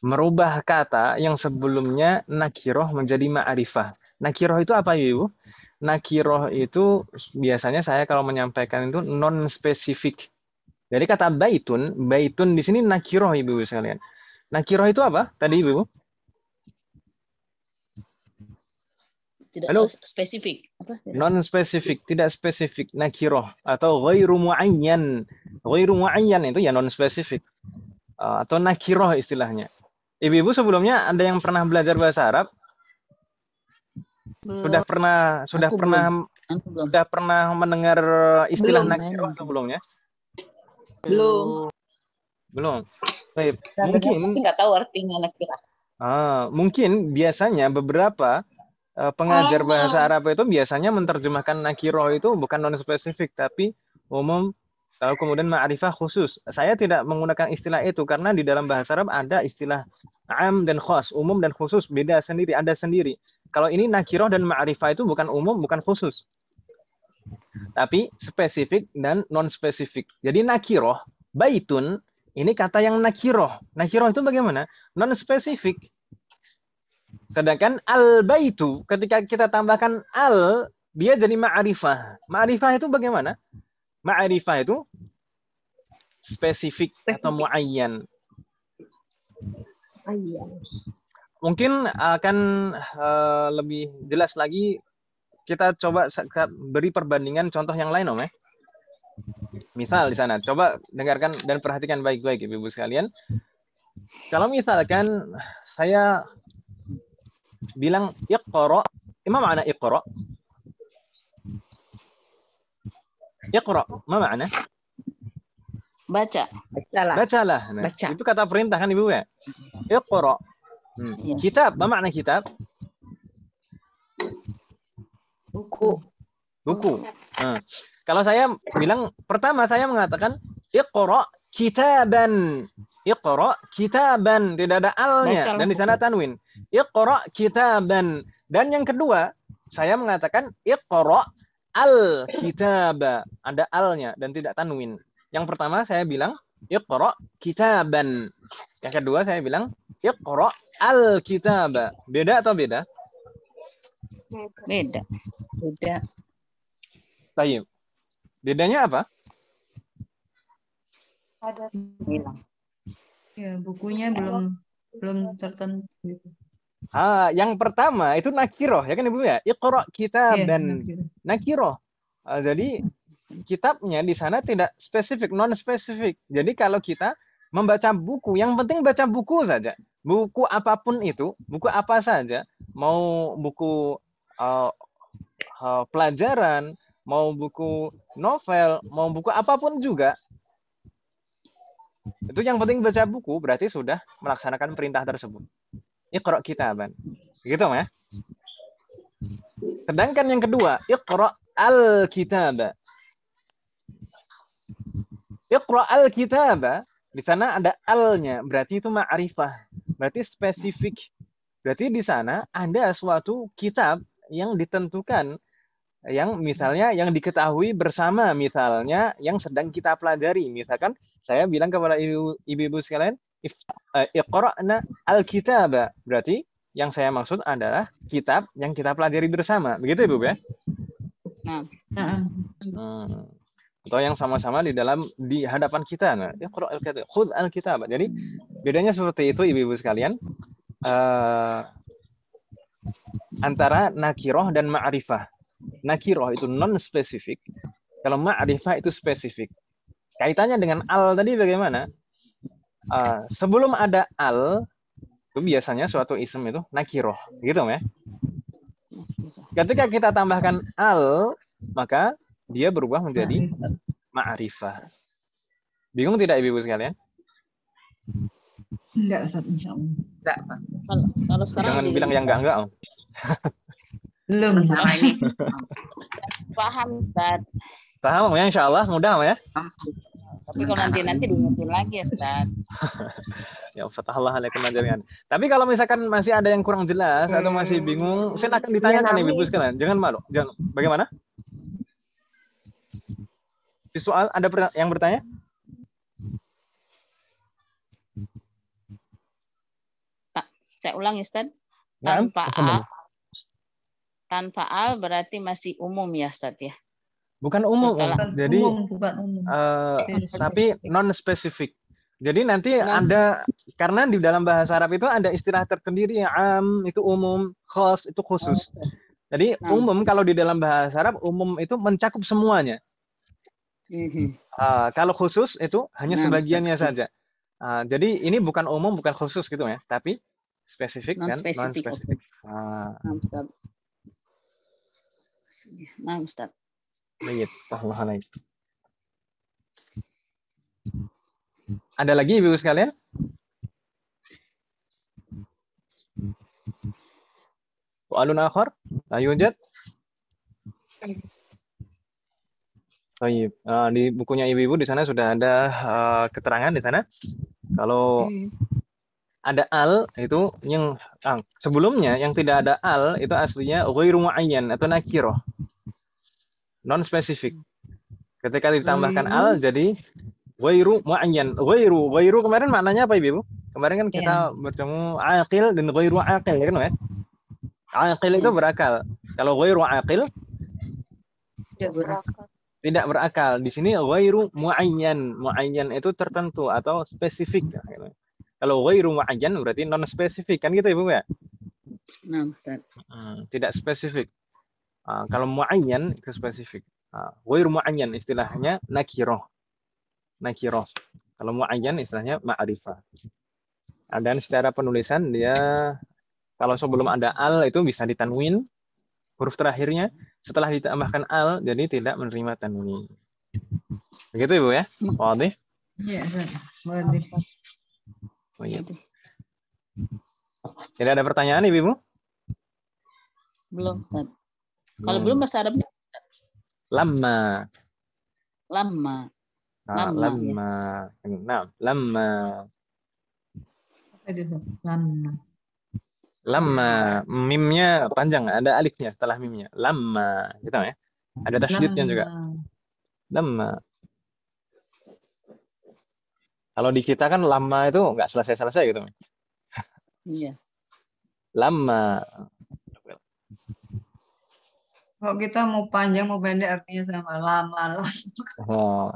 Merubah kata yang sebelumnya nakiroh menjadi ma'rifah. Nakiroh itu apa, Ibu? Nakiroh itu biasanya saya kalau menyampaikan itu non-spesifik. Jadi kata baitun di sini nakiroh, Ibu sekalian. Nakiroh itu apa tadi, Ibu? Tidak spesifik. Non-spesifik, tidak spesifik. Nakiroh atau ghairu mu'ayyan. Ghairu mu'ayyan itu ya non-spesifik. Atau nakiroh istilahnya. Ibu-ibu sebelumnya ada yang pernah belajar bahasa Arab? Sudah pernah mendengar istilah nakiroh sebelumnya? Belum. Baik. Mungkin nggak tahu artinya nakirah. Mungkin biasanya beberapa pengajar bahasa Arab itu biasanya menerjemahkan nakiroh itu bukan non spesifik tapi umum, kalau kemudian ma'rifah khusus. Saya tidak menggunakan istilah itu karena di dalam bahasa Arab ada istilah am dan khas, umum dan khusus, beda sendiri, ada sendiri. Kalau ini nakiroh dan ma'rifah itu bukan umum, bukan khusus. Tapi spesifik dan non spesifik. Jadi nakiroh, baitun, ini kata yang nakiroh. Nakiroh itu bagaimana? Non spesifik. Sedangkan al-baitu, ketika kita tambahkan al, dia jadi ma'rifah. Ma'rifah itu bagaimana? Ma'rifah itu spesifik atau muayyan. Mungkin akan lebih jelas lagi, kita coba beri perbandingan contoh yang lain, Om ya. Misal di sana, coba dengarkan dan perhatikan baik-baik Ibu sekalian. Kalau misalkan saya bilang iqra, ma makna iqra? Iqra, ma makna? Baca. Bacalah. Nah, Baca. itu kata perintah kan Ibu ya? Iqra. Kitab, ma makna kitab? Buku. Nah, kalau saya bilang, pertama saya mengatakan iqra kitaban. Iqra kitaban, tidak ada alnya dan di sana tanwin. Iqra kitaban. Dan yang kedua, saya mengatakan iqra al-kitaba, ada alnya dan tidak tanwin. Yang pertama saya bilang iqra kitaban. Yang kedua saya bilang iqra al-kitaba. Beda atau beda? Beda. Baik. Bedanya apa? Bilang. Ya, bukunya belum tertentu gitu. Yang pertama itu nakiroh ya kan Ibu ya? Iqra kitaban. Iya, Nakiroh. Jadi kitabnya di sana tidak spesifik, non spesifik. Jadi kalau kita membaca buku, yang penting baca buku saja. Buku apapun itu, buku apa saja, mau buku pelajaran, mau buku novel, mau buku apapun juga. Itu yang penting baca buku, berarti sudah melaksanakan perintah tersebut. Iqra kitaban. Gitu ya. Sedangkan yang kedua, iqra al-kitaba. Iqra al-kitaba, di sana ada al-nya, berarti itu ma'rifah. Berarti spesifik. Berarti di sana ada suatu kitab yang ditentukan, yang misalnya yang diketahui bersama, misalnya yang sedang kita pelajari. Misalkan saya bilang kepada ibu-ibu sekalian, iqra'na al-kitaba. Berarti yang saya maksud adalah kitab yang kita pelajari bersama. Begitu Ibu ya? Atau yang sama-sama di hadapan kita. Nah, iqra' al-kitaba, khudh al-kitaba. Jadi bedanya seperti itu ibu-ibu sekalian. Antara nakiroh dan ma'rifah. Nakiroh itu non spesifik, kalau ma'rifah itu spesifik. Kaitannya dengan al tadi bagaimana? Sebelum ada al, itu biasanya suatu isim itu nakiroh, gitu ya. Ketika kita tambahkan al, maka dia berubah menjadi ma'rifah. Bingung tidak ibu-ibu sekalian? Enggak, Ustaz, insyaallah. Enggak, Pak. Kalau sekarang jangan bilang yang enggak Om. Belum. Paham, Ustaz. Paham ya, insya Allah mudah ya. Tapi kalau nanti diingetin lagi ya, Ustaz. Ya, fatahallah alaikum jami'an. Tapi kalau misalkan masih ada yang kurang jelas atau masih bingung, silakan ditanyakan nih Ibu sekalian. Jangan malu. Jangan. Bagaimana? Visual ada yang bertanya? Saya ulang ya, Ustaz. Naam. Tanpa al berarti masih umum ya, Ustaz ya. Bukan umum, jadi bukan umum. Tapi non spesifik. Jadi nanti ada, karena di dalam bahasa Arab itu ada istilah tersendiri, am itu umum, khas itu khusus. Jadi umum kalau di dalam bahasa Arab umum itu mencakup semuanya. Kalau khusus itu hanya sebagiannya saja. Jadi ini bukan umum, bukan khusus gitu ya, tapi spesifik dan non spesifik. Nah, Ustaz. Baik, ada lagi Ibu sekalian? Soalun akhar? La yujad? Baik, di bukunya Ibu-ibu di sana sudah ada keterangan di sana. Kalau ada al itu yang sebelumnya yang tidak ada al itu aslinya ghairu muayyan atau nakirah. Non spesifik. Ketika ditambahkan al jadi ghairu muayyan. Ghairu kemarin maknanya apa Ibu? Kemarin kan kita bertemu aqil dan ghairu aqil ya kan ya? Aqil itu berakal. Kalau ghairu aqil tidak berakal. Di sini ghairu muayyan. Muayyan itu tertentu atau spesifik. Kalau ghairu muayyan berarti non spesifik kan gitu Ibu ya? Nah, Ustaz. Tidak spesifik. Kalau muayyan itu spesifik. Ghairu muayyan istilahnya nakirah. Nakirah. Kalau muayyan istilahnya ma'rifah. Dan secara penulisan dia kalau sebelum ada al itu bisa ditanwin huruf terakhirnya, setelah ditambahkan al jadi tidak menerima tanwin. Begitu Ibu ya? Wadih? Iya, wadih. Oh, iya. Tidak ada pertanyaan Ibu? Belum, Ustaz. Kalau belum bahasa Arabnya Lamma. Lamma. Lamma. Nah, lamma. Lamma. Mimnya panjang, ada alifnya setelah mimnya. Lamma, gitu ya. Ada tasydidnya juga. Lamma. Kalau di kita kan lama itu nggak selesai-selesai gitu. Iya. Lama. Kok kita mau panjang mau pendek artinya sama lama. Oh.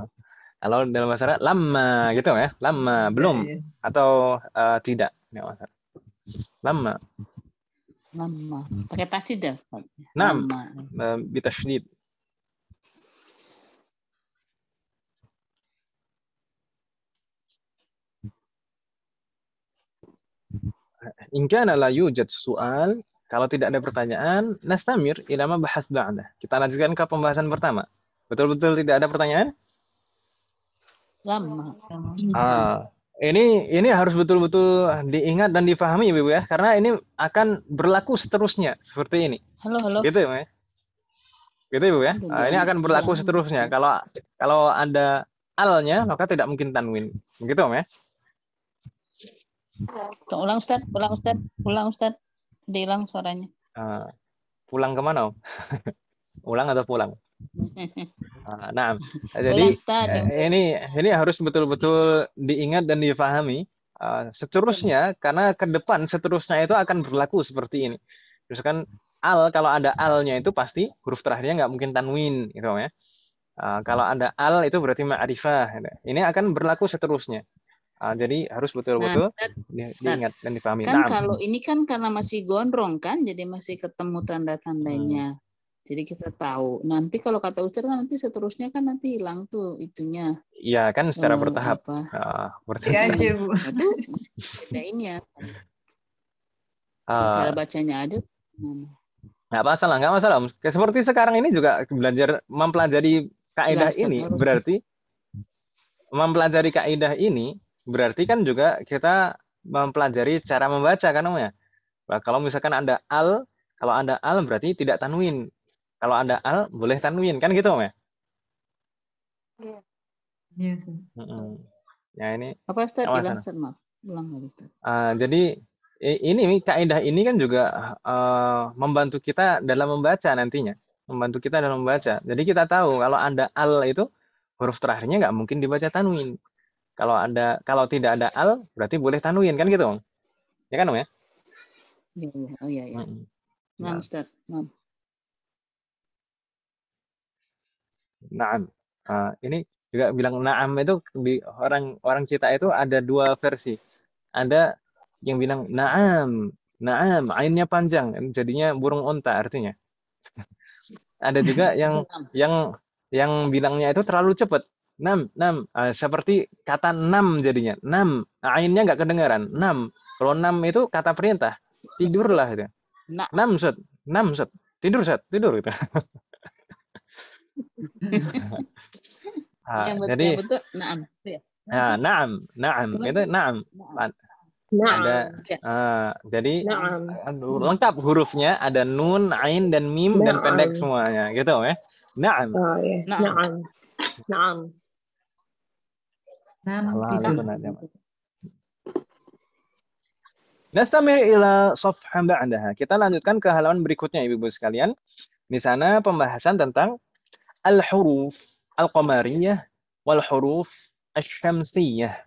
Kalau dalam bahasa Arab lama gitu ya, lama belum atau tidak, lama. Lama. Pakai tasydid ya? Nam. Bitasydid. In kana la yujad su'al, kalau tidak ada pertanyaan, nastamir ila ma bahas ba'da. Kita lanjutkan ke pembahasan pertama. Betul-betul tidak ada pertanyaan? Lama. Ini harus betul-betul diingat dan difahami Ibu ya, karena ini akan berlaku seterusnya seperti ini. Halo. Gitu ya. Gitu Ibu ya. Ini akan berlaku seterusnya. Kalau ada alnya maka tidak mungkin tanwin. Begitu ya. Ulang Ustaz. Dihilang suaranya. Pulang kemana? Ulang atau pulang? Nah, jadi ini harus betul-betul diingat dan difahami seterusnya, karena ke depan seterusnya itu akan berlaku seperti ini. Misalkan al, kalau ada alnya itu pasti huruf terakhirnya nggak mungkin tanwin, gitu ya. Kalau ada al itu berarti ma'rifah. Ini akan berlaku seterusnya. Jadi harus betul-betul diingat dan difahami. Kan kalau ini kan karena masih gondrong kan, jadi masih ketemu tanda-tandanya. Jadi kita tahu. Nanti kalau kata Ustaz kan nanti seterusnya kan nanti hilang tuh itunya. Iya kan secara bertahap. Iya aja Bu. Itu beda ini ya. Cara bacanya aja. Nggak masalah. Seperti sekarang ini juga mempelajari kaidah ini berarti mempelajari kaidah ini berarti kan juga kita mempelajari cara membaca kan ya. Nah, kalau misalkan ada al, kalau ada al berarti tidak tanwin. Kalau ada al boleh tanwin kan gitu ya. Iya, Ustaz. Ya ini Apa Ustaz? awas Hilang sana. Ustaz, maaf. Ulang lagi Ustaz. Jadi ini kaidah ini kan juga membantu kita dalam membaca nantinya, membantu kita dalam membaca. Jadi kita tahu kalau ada al itu huruf terakhirnya nggak mungkin dibaca tanwin. Kalau tidak ada al berarti boleh tanwin kan gitu, Om? Ya kan Om ya? Iya, iya. Oh iya, iya. Nah, Nah, Ustaz. Nah. Naam. Ini juga bilang naam itu di orang kita itu ada dua versi. Ada yang bilang naam, naam, ainnya panjang, jadinya burung unta artinya. Ada juga yang bilangnya itu terlalu cepat. Nam, seperti kata nam jadinya. Nam, ainnya nggak kedengaran. Nam. Kalau nam itu kata perintah. Tidurlah itu. Nah. Nam, Set. Nam, Set. Tidur, Set. Tidur gitu. Jadi yang betul naam. Ya. Naam. Itu naam. Ada jadi lengkap hurufnya, ada nun, ain dan mim dan pendek semuanya gitu ya. Naam. Oh ya. Naam. Naam. Nastamir ila safha ba'daha. Kita lanjutkan ke halaman berikutnya Ibu-ibu sekalian. Di sana pembahasan tentang al-huruf al-qamariyah wal huruf asy-syamsiyah.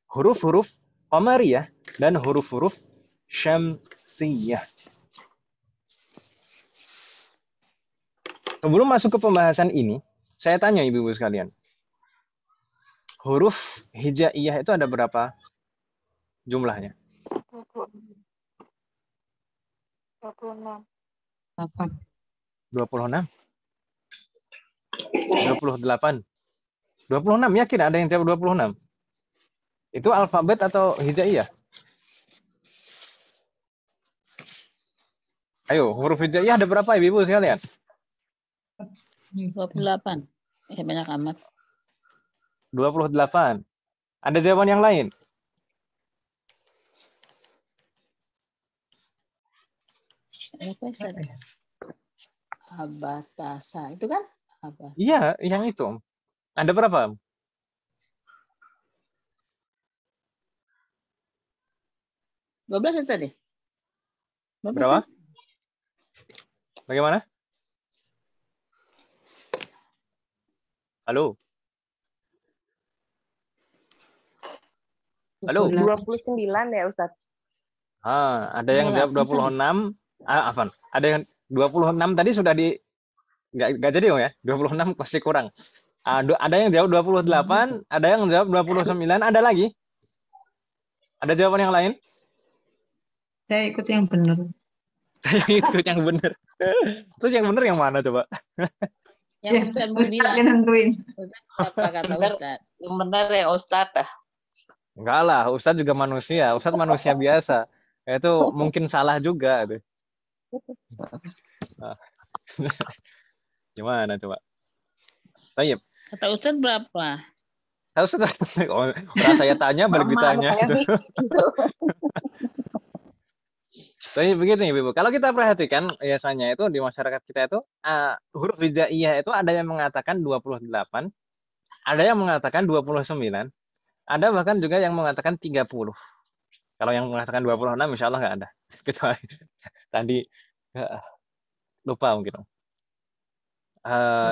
Huruf-huruf qamariyah dan huruf-huruf syamsiyah. Sebelum masuk ke pembahasan ini, saya tanya Ibu-ibu sekalian. Huruf hijaiyah itu ada berapa jumlahnya? 26. 26? 28? 26 yakin ada yang jawab 26? Itu alfabet atau hijaiyah? Ayo, huruf hijaiyah ada berapa Ibu sekalian? 28. Banyak amat. 28. Ada jawaban yang lain? Apa tadi? Abatasa. Itu kan? Apa? Iya, yang itu. Ada berapa? Belas tadi. Berapa? Bagaimana? Halo? Halo? 29 ya Ustaz. Ada yang jawab 26. Afan. Ada yang 26 tadi sudah nggak jadi ya? 26 pasti kurang. Ada yang jawab 28, ada yang jawab 29, ada lagi? Ada jawaban yang lain? Saya ikut yang benar. Saya ikut yang benar. Terus yang benar yang mana coba? Yang Ustaz yang nentuin. Apa kata Ustaz? Yang benar ya Ustaz. Enggak lah, Ustaz juga manusia. Ustaz manusia biasa. Itu mungkin salah juga. Gimana coba? Tayyib. Kata Ustaz berapa? Tahu Ustaz? Orang saya tanya balik ditanya. Tapi begitu Ibu. Kalau kita perhatikan biasanya itu di masyarakat kita itu huruf hijaiyah itu ada yang mengatakan 28, ada yang mengatakan 29, ada bahkan juga yang mengatakan 30. Kalau yang mengatakan 26 insya Allah nggak ada. Kecuali tadi lupa mungkin.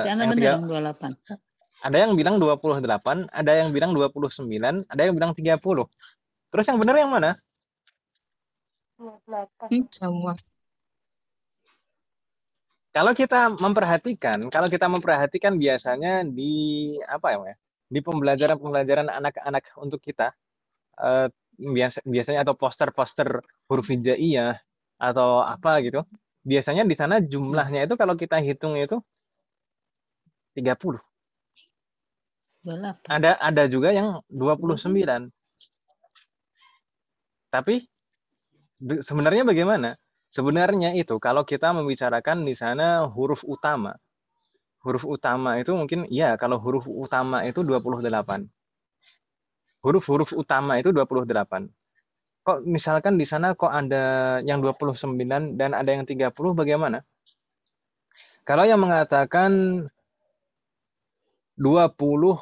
Jangan benar 28. Ada yang bilang 28, ada yang bilang 29, ada yang bilang 30. Terus yang benar yang mana? Semua. Kalau kita memperhatikan biasanya di apa ya? Di pembelajaran anak-anak untuk kita biasanya atau poster-poster huruf hijaiyah atau apa gitu. Biasanya di sana jumlahnya itu kalau kita hitung itu 30. 28. Ada juga yang 29. Tapi sebenarnya bagaimana? Sebenarnya itu kalau kita membicarakan di sana huruf utama. Huruf utama itu mungkin ya kalau huruf utama itu 28. Huruf-huruf utama itu 28. Kok misalkan di sana kok ada yang 29 dan ada yang 30 bagaimana? Kalau yang mengatakan 29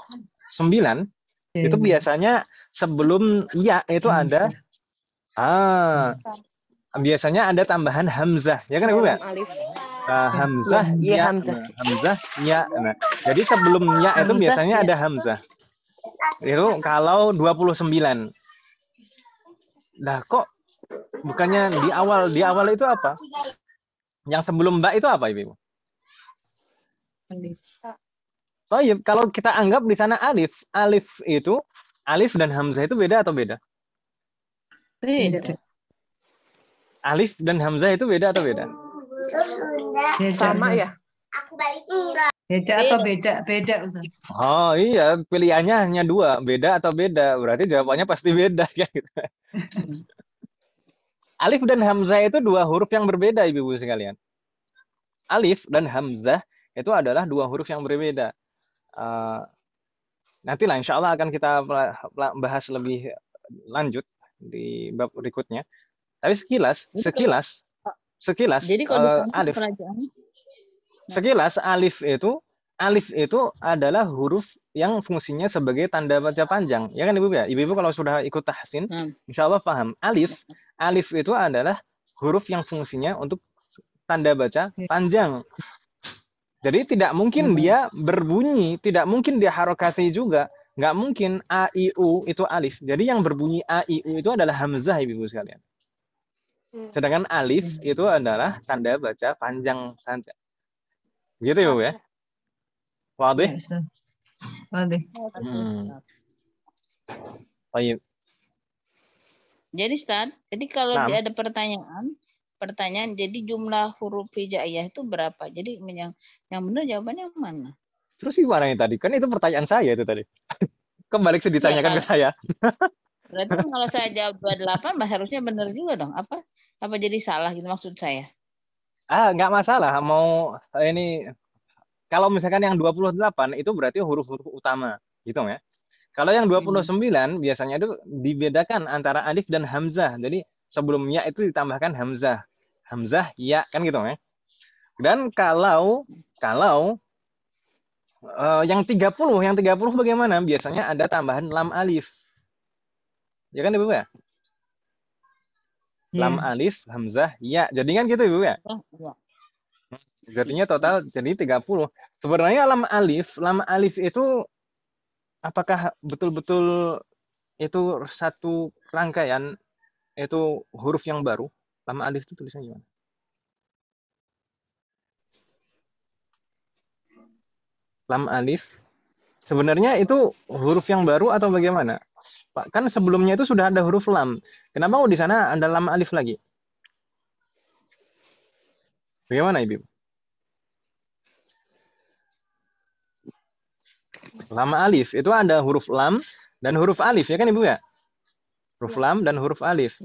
itu biasanya sebelum ya itu ada biasanya ada tambahan hamzah, ya kan Ibu ya? Hamzah, ya, hamzah, ya. Nah, jadi sebelum ya itu biasanya ada hamzah. Itu kalau 29. Nah, kok bukannya di awal itu apa? Yang sebelum mbak itu apa, Ibu? Oh iya, kalau kita anggap di sana alif itu alif dan hamzah itu beda atau beda? Beda. Alif dan hamzah itu beda atau beda? Sama ya? Beda atau beda? Beda, Ustaz. Oh iya, pilihannya hanya 2, beda atau beda. Berarti jawabannya pasti beda ya gitu. Alif dan hamzah itu 2 huruf yang berbeda, Ibu-ibu sekalian. Alif dan hamzah itu adalah 2 huruf yang berbeda. Nantilah insya Allah akan kita bahas lebih lanjut di bab berikutnya. Tapi sekilas Jadi kalau alif. Sekilas alif itu adalah huruf yang fungsinya sebagai tanda baca panjang. Ya kan Ibu ya? Ibu kalau sudah ikut tahsin, insya Allah paham. Alif itu adalah huruf yang fungsinya untuk tanda baca panjang. Jadi tidak mungkin dia berbunyi, tidak mungkin dia harokati juga. Nggak mungkin a, i, u itu alif. Jadi yang berbunyi a, i, u itu adalah hamzah, Ibu sekalian. Sedangkan alif itu adalah tanda baca panjang saja. Gitu ya, Bu ya? Wadih? Wadih. Baik. Jadi Ustaz, jadi kalau dia ada pertanyaan, jadi jumlah huruf hijaiyah itu berapa? Jadi yang benar jawabannya mana? Terus gimana yang tadi? Kan itu pertanyaan saya itu tadi. Kembali ditanyakan ke saya. Berarti kalau saya jawab 28, harusnya benar juga dong. Apa jadi salah gitu maksud saya? Nggak masalah. Mau ini kalau misalkan yang 28 itu berarti huruf-huruf utama, gitu ya. Kalau yang 29 biasanya itu dibedakan antara alif dan hamzah. Jadi sebelum ya itu ditambahkan hamzah. Hamzah ya kan gitu ya. Dan kalau yang 30 bagaimana? Biasanya ada tambahan lam alif. Ya kan Ibu ya? Lam alif, hamzah, ya. Jadi kan gitu Ibu ya? Jadinya total jadi 30. Sebenarnya lam alif itu apakah betul-betul itu satu rangkaian itu huruf yang baru? Lam alif itu tulisannya gimana? Lam alif sebenarnya itu huruf yang baru atau bagaimana? Pak, kan sebelumnya itu sudah ada huruf lam. Kenapa di sana ada lam alif lagi? Bagaimana Ibu? Lam alif itu ada huruf lam dan huruf alif ya kan Ibu ya? Huruf lam dan huruf alif.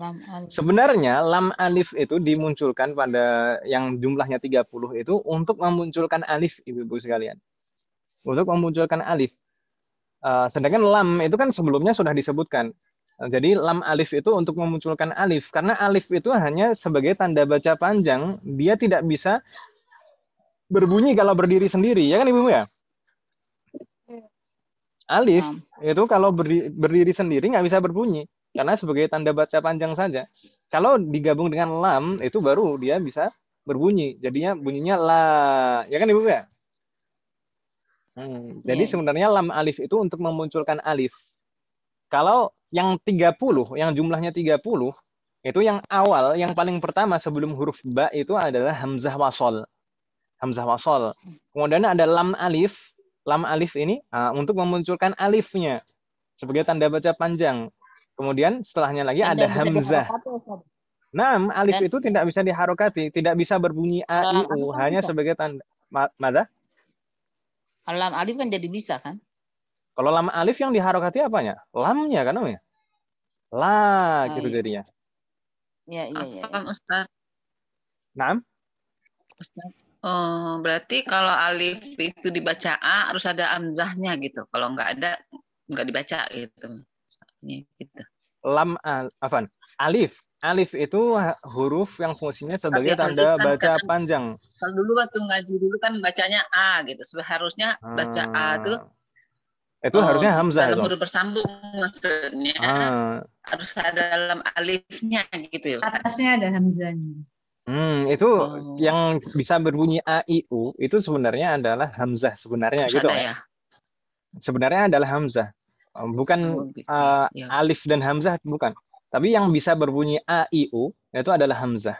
Sebenarnya lam alif itu dimunculkan pada yang jumlahnya 30 itu untuk memunculkan alif Ibu-ibu sekalian. Untuk memunculkan alif. Sedangkan lam itu kan sebelumnya sudah disebutkan. Jadi lam alif itu untuk memunculkan alif. Karena alif itu hanya sebagai tanda baca panjang. Dia tidak bisa berbunyi kalau berdiri sendiri. Ya kan Ibu ya? Alif itu kalau berdiri sendiri nggak bisa berbunyi. Karena sebagai tanda baca panjang saja. Kalau digabung dengan lam itu baru dia bisa berbunyi. Jadinya bunyinya la. Ya kan Ibu ya? Jadi sebenarnya lam alif itu untuk memunculkan alif. Kalau yang 30, yang jumlahnya 30, itu yang awal, yang paling pertama sebelum huruf ba itu adalah hamzah wasol. Hamzah wasol. Kemudian ada lam alif. Lam alif ini untuk memunculkan alifnya sebagai tanda baca panjang. Kemudian setelahnya lagi ada hamzah. Nah, alif itu tidak bisa diharokati, tidak bisa berbunyi a, i, u, hanya sebagai tanda. Mada? Kalau lam alif kan jadi bisa kan? Kalau lam alif yang diharokati apanya? Lamnya kan namanya? La gitu jadinya. Iya. Ustaz. Naam? Ustaz. Oh, berarti kalau alif itu dibaca a harus ada hamzahnya gitu. Kalau nggak ada nggak dibaca gitu. Gitu. Lam afan. Alif itu huruf yang fungsinya sebagai tanda baca panjang. Kalau dulu waktu ngaji dulu kan bacanya A gitu. Seharusnya baca A tuh Itu harusnya hamzah dalam itu. huruf bersambung maksudnya. Harus ada dalam alifnya gitu ya. Atasnya ada hamzahnya. Itu yang bisa berbunyi a i u itu sebenarnya adalah hamzah sebenarnya gitu ya. Sebenarnya adalah hamzah. Bukan alif dan hamzah, bukan. Tapi yang bisa berbunyi a i u itu adalah hamzah.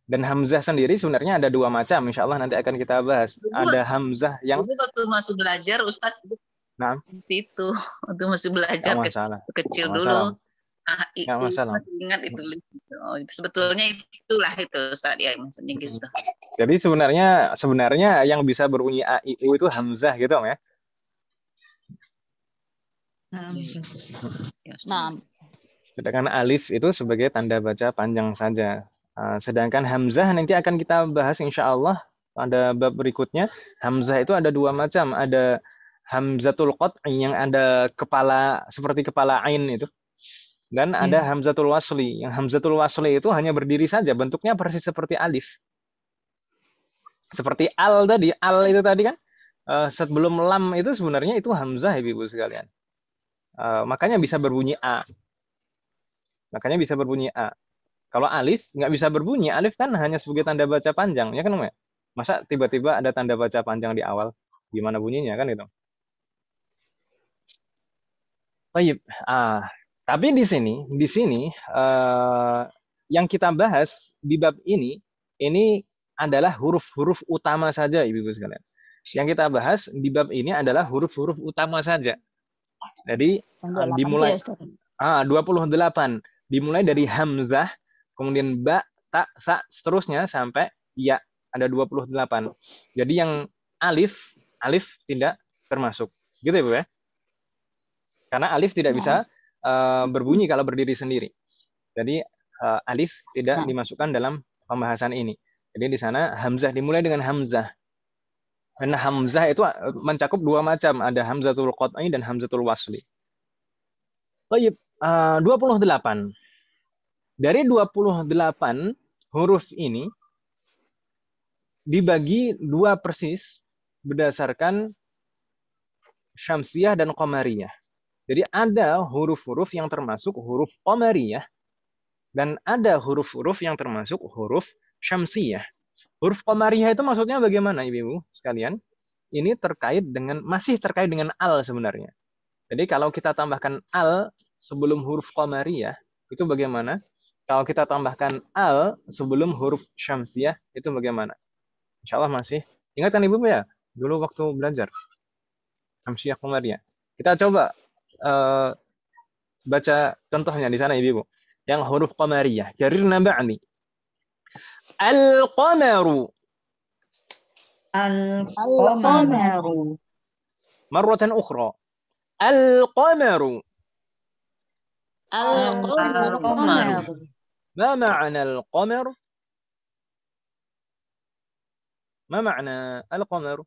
Dan hamzah sendiri sebenarnya ada dua macam. Insya Allah nanti akan kita bahas. Ada hamzah yang waktu masih belajar Ustadz. Nah, itu waktu masih belajar kecil dulu. Nggak masalah. Masih ingat itu. Sebetulnya itulah itu Ustadz ya maksudnya gitu. Jadi sebenarnya yang bisa berbunyi a i u itu hamzah gitu ya. Nah. Sedangkan alif itu sebagai tanda baca panjang saja. Sedangkan hamzah nanti akan kita bahas insya Allah pada bab berikutnya. Hamzah itu ada dua macam. Ada hamzatul qat'i yang ada kepala seperti kepala ain itu. Dan ada hamzatul wasli. Yang hamzatul wasli itu hanya berdiri saja. Bentuknya persis seperti alif. Seperti al tadi. Al itu tadi kan. Sebelum lam itu sebenarnya itu hamzah ya Ibu sekalian. Makanya bisa berbunyi a. Makanya bisa berbunyi a. Kalau alif nggak bisa berbunyi, alif kan hanya sebagai tanda baca panjang, ya kan Om ya? Masa tiba-tiba ada tanda baca panjang di awal, gimana bunyinya kan itu? Baik. Tapi di sini yang kita bahas di bab ini adalah huruf-huruf utama saja, Ibu sekalian. Yang kita bahas di bab ini adalah huruf-huruf utama saja. Jadi dimulai 28, dimulai dari hamzah, kemudian ba, ta, sa, seterusnya sampai ya, ada 28. Jadi yang alif tidak termasuk. Gitu ya, Bu ya? Karena alif tidak bisa berbunyi kalau berdiri sendiri. Jadi alif tidak dimasukkan dalam pembahasan ini. Jadi di sana hamzah dimulai dengan hamzah. Karena hamzah itu mencakup dua macam, ada hamzatul qat'i dan hamzatul wasli. Baik, 28. Dari 28 huruf ini dibagi dua persis berdasarkan syamsiyah dan qamariyah. Jadi ada huruf-huruf yang termasuk huruf qamariyah dan ada huruf-huruf yang termasuk huruf syamsiyah. Huruf qamariyah itu maksudnya bagaimana Ibu sekalian? Ini masih terkait dengan al sebenarnya. Jadi kalau kita tambahkan al sebelum huruf qamariyah itu bagaimana? Kalau kita tambahkan al sebelum huruf syamsiyah itu bagaimana? Insya Allah masih. Ingat kan Ibu ya? Dulu waktu belajar. Syamsiyah qamariyah. Kita coba baca contohnya di sana Ibu. Yang huruf qamariyah. Jarirna ba'ni. Al-qamaru. Al-qamaru. Marratan ukhra. Al-qamaru. Al-qamaru. ما معنى القمر؟ ما معنى القمر؟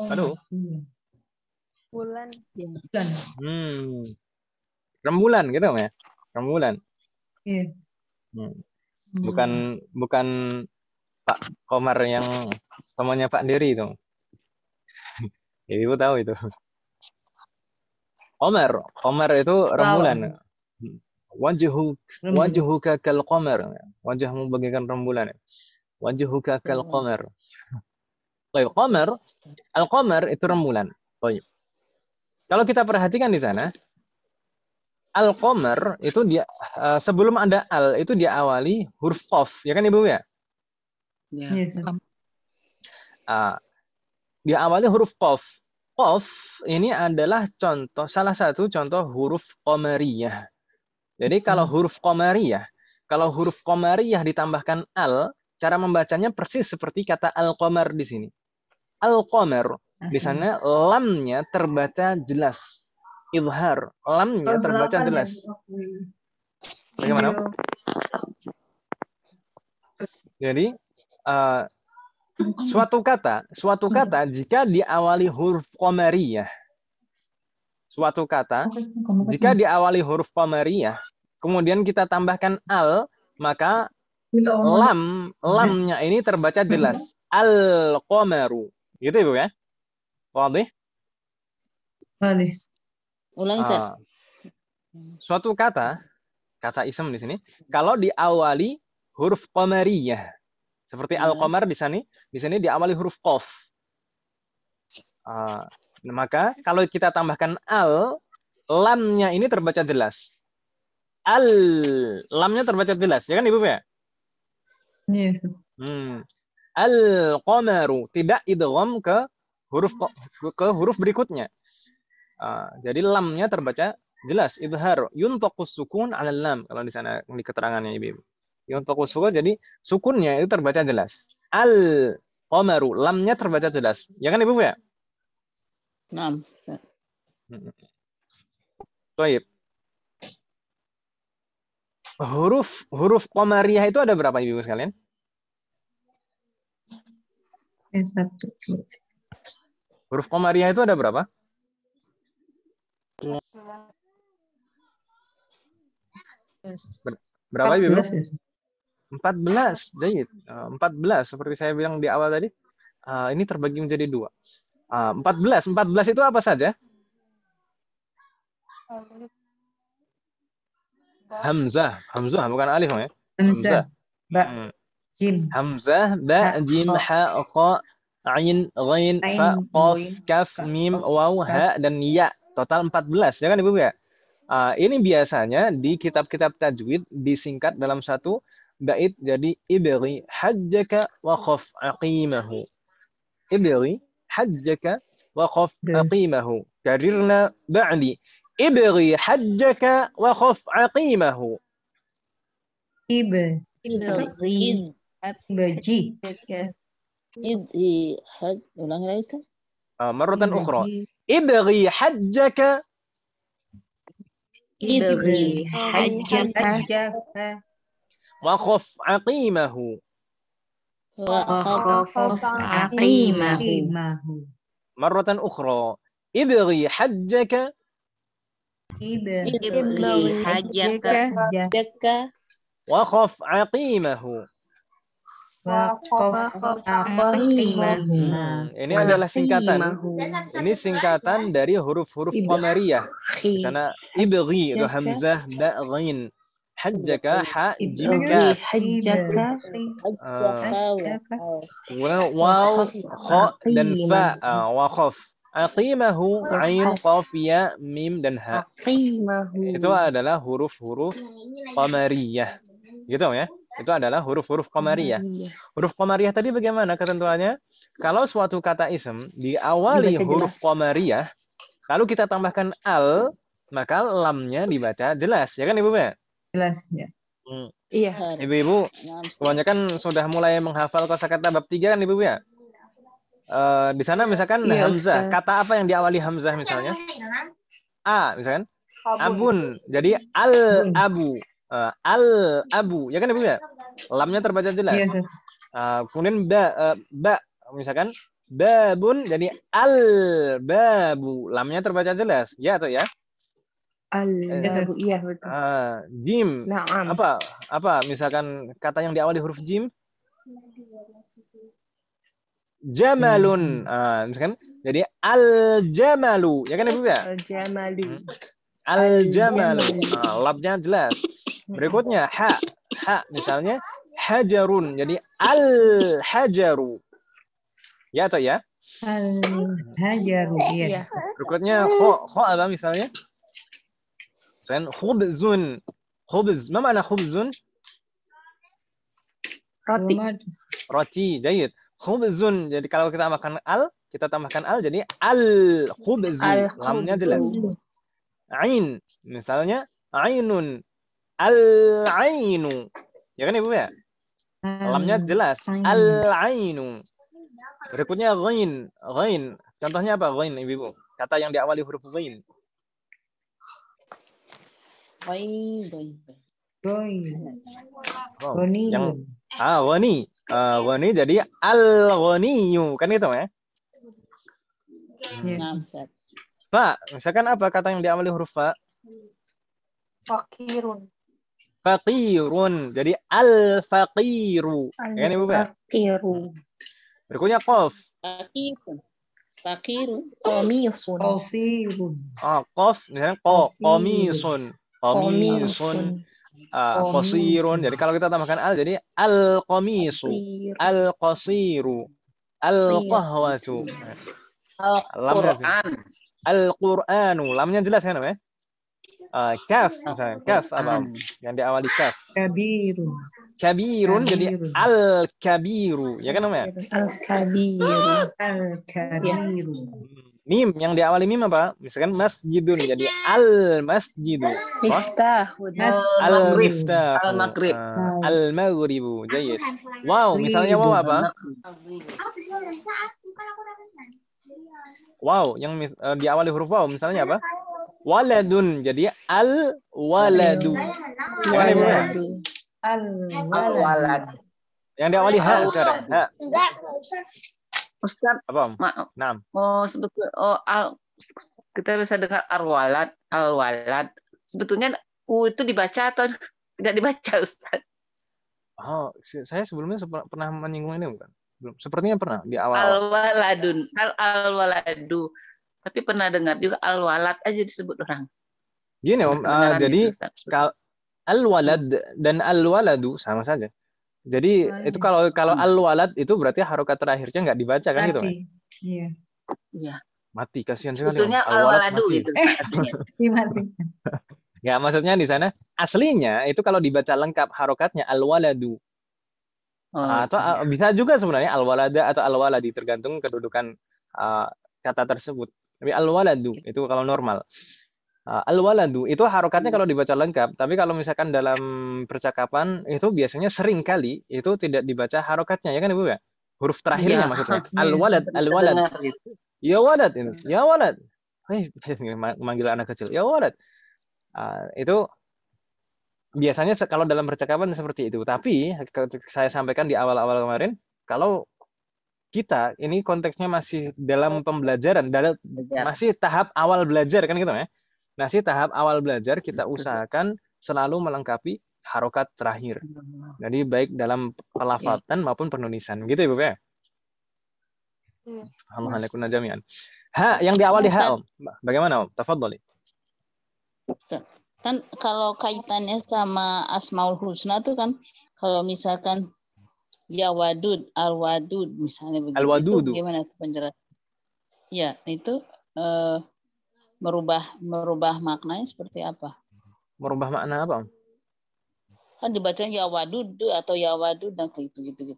Halo? Bulan. Rembulan gitu ya? Rembulan. Iya. Bukan Pak Komar yang temannya Pak Dery itu. Ibu tahu itu. Qamar itu rembulan. Wajhuka kal qamar. Wajahmu bagaikan rembulan. Wajhuka kal qamar. Baik, al-qamar itu rembulan. Baik. Kalau kita perhatikan di sana, al-qamar itu dia sebelum ada al itu diawali huruf qaf, ya kan Ibu ya? Ya. Diawali huruf qaf. Qaf ini adalah salah satu contoh huruf qamariyah. Jadi kalau huruf qamariyah ditambahkan al, cara membacanya persis seperti kata al-qamar di sini. Al-qamar di sana lamnya terbaca jelas. Izhar, lamnya terbaca jelas. Bagaimana? Jadi suatu kata jika diawali huruf qamariyah, kemudian kita tambahkan al, maka lamnya ini terbaca jelas. Al-qamaru. Gitu Ibu ya? Wadih? Boleh. Ulangi, Ustaz. Suatu kata ism di sini, kalau diawali huruf qamariyah, seperti al-qamar di sini diawali huruf qaf. Maka kalau kita tambahkan al, lamnya ini terbaca jelas. Lamnya terbaca jelas, ya kan Ibu ya? Yes. Al-qamaru, tidak idgham ke huruf berikutnya. Jadi lamnya terbaca jelas, idhar, yuntaqus sukun 'alal lam, kalau di sana di keterangannya Ibu. Yuntaqus sukun, jadi sukunnya itu terbaca jelas. Al-qamaru, lamnya terbaca jelas. Ya kan Ibu ya? Naam. Baik. Huruf qamariyah itu ada berapa Ibu sekalian? Satu. Huruf qamariyah itu ada berapa? Berapa Ibu? 14. Jadi 14 seperti saya bilang di awal tadi. Ini terbagi menjadi 2. 14 itu apa saja? Hamzah bukan alif ya. Hamzah, ba, jim. Hamzah, ba, jim, ha, qa, ain, ghain, fa, qaf, kaf, mim, waw, ha, dan ya. Total 14, ya kan Ibu ya? Ini biasanya di kitab-kitab tajwid disingkat dalam satu bait jadi ibghi hajjaka wa khaf aqimahu. Ibghi hajjaka wa khaf aqimahu. Karirna ba'di. Ibghi hajjaka wa khaf aqimahu. Ibghi ulangi lagi itu. Marratan ukhra. Ibghi hajjaka wa khaf aqimahu. Marratan ukhra. Ibghi hajjaka wa khaf aqimahu. Ini adalah singkatan. Ini singkatan dari huruf-huruf qamariyah. Di sana ibghi itu hamzah, ba, ghain. Hajjaka, ha, jim, kaf. Kemudian waw, kha, dan fa, wa khaf. Aqimahu, ain, qaf, ya, mim, dan ha. Itu adalah huruf-huruf qamariyah. Gitu ya. Itu adalah huruf-huruf qamariyah. Huruf qamariyah tadi bagaimana ketentuannya? Kalau suatu kata ism diawali huruf qamariyah, lalu kita tambahkan al, maka lamnya dibaca jelas. Ya kan Ibu ya? Jelas ya. Iya. Ibu-ibu kebanyakan sudah mulai menghafal kosakata bab 3 kan Ibu ya? Di sana misalkan hamzah, kata apa yang diawali hamzah misalnya? A misalkan. Abun. Jadi al-abu. Al-abu, ya kan Ibu ya? Lamnya terbaca jelas. Kemudian ba, misalkan babun, jadi al-babu, lamnya terbaca jelas, ya atau ya? Al-babu, iya betul. Jim, apa? Misalkan kata yang diawali huruf jim, jamalun, misalkan, jadi al-jamalu, ya kan Ibu ya? Al-jamalu, lamnya jelas. Berikutnya ha, misalnya hajarun, jadi al-hajaru, ya atau ya? Al-hajaru, iya. Berikutnya kho apa misalnya? Misalnya khubzun, khubz, apa makna khubzun? Roti, jayid. Khubzun, jadi kalau kita tambahkan al, jadi al-khubzu, lamnya jelas. Ain, misalnya ainun, al-ainu, ya kan Ibu ya? Lamnya jelas, al-ainu. Berikutnya ghain, contohnya apa ghain Ibu? Kata yang diawali huruf ghain. Ghani jadi al-ghaniyu, kan itu ya? Fa, misalkan apa kata yang diawali huruf fa? Faqirun, jadi al-faqiru. Ya kan Ibu ya? Berikutnya qaf. Fakirun. Qamisun. Qasirun. Qaf misalnya qamisun. Qamisun. Qasirun. Jadi kalau kita tambahkan al jadi al-qamisu, al-qasiru, al-qahwatu. Al-Quran. Al-Qur'anu. Lamnya jelas kan namanya? Kaf misalnya. Kaf apa? Yang diawali kaf. Kabirun. Kabirun jadi al-kabiru. Ya kan namanya? Al-kabiru. Al-kabiru. Mim yang diawali mim apa? Misalkan masjidun jadi al-masjidu. Miftahun. Al-miftah. Al-Maghrib. Al-maghribu. Jayyid. Wow, misalnya wow apa? Wow, yang diawali huruf wow misalnya apa? Waladun jadi al-waladu. Al-walad. Yang diawali ha sekarang. Ha. Ustaz, Apa? maaf. Naam. Sebetulnya kita bisa dengar al-walad. Sebetulnya u itu dibaca atau tidak dibaca, Ustaz? Oh, saya sebelumnya pernah menyinggung ini bukan? Belum. Sepertinya pernah di awal. Al-waladun, al-waladu. Tapi pernah dengar juga al-walad aja disebut orang. Gini Om, jadi al-walad dan al-waladu sama saja. Jadi itu kalau al-walad itu berarti harokat terakhirnya nggak dibaca kan gitu kan? Iya. Iya. Mati, kasihan sekali. Sebetulnya al-waladu gitu artinya. Mati. Ya, maksudnya di sana aslinya itu kalau dibaca lengkap harokatnya al-waladu. Atau bisa juga sebenarnya al-walada atau al-waladi tergantung kedudukan kata tersebut. Tapi al-waladu itu kalau normal. Al-waladu itu harokatnya kalau dibaca lengkap, tapi kalau misalkan dalam percakapan itu biasanya sering kali itu tidak dibaca harokatnya, ya kan Ibu ya? Huruf terakhirnya maksudnya. Al-walad, al-walad. Ya walad itu. Ya walad. Manggil anak kecil. Ya walad. Itu biasanya kalau dalam percakapan seperti itu. Tapi saya sampaikan di awal-awal kemarin, kalau kita ini konteksnya masih dalam pembelajaran, masih tahap awal belajar kan gitu ya. Masih tahap awal belajar, kita usahakan selalu melengkapi harokat terakhir. Jadi baik dalam pelafatan maupun penulisan. Gitu ya, Bu ya? Alhamdulillah jami'an. Ha, yang diawali ha, Om. Bagaimana, Om? Tafadhali. Kan kalau kaitannya sama Asmaul Husna tuh kan, kalau misalkan ya wadud, al-wadud misalnya begitu. Al-wadudu. Itu gimana tuh penjelasan? Ya, itu merubah maknanya seperti apa? Merubah makna apa? Kan dibaca ya wadud atau ya wadud dan kayak gitu.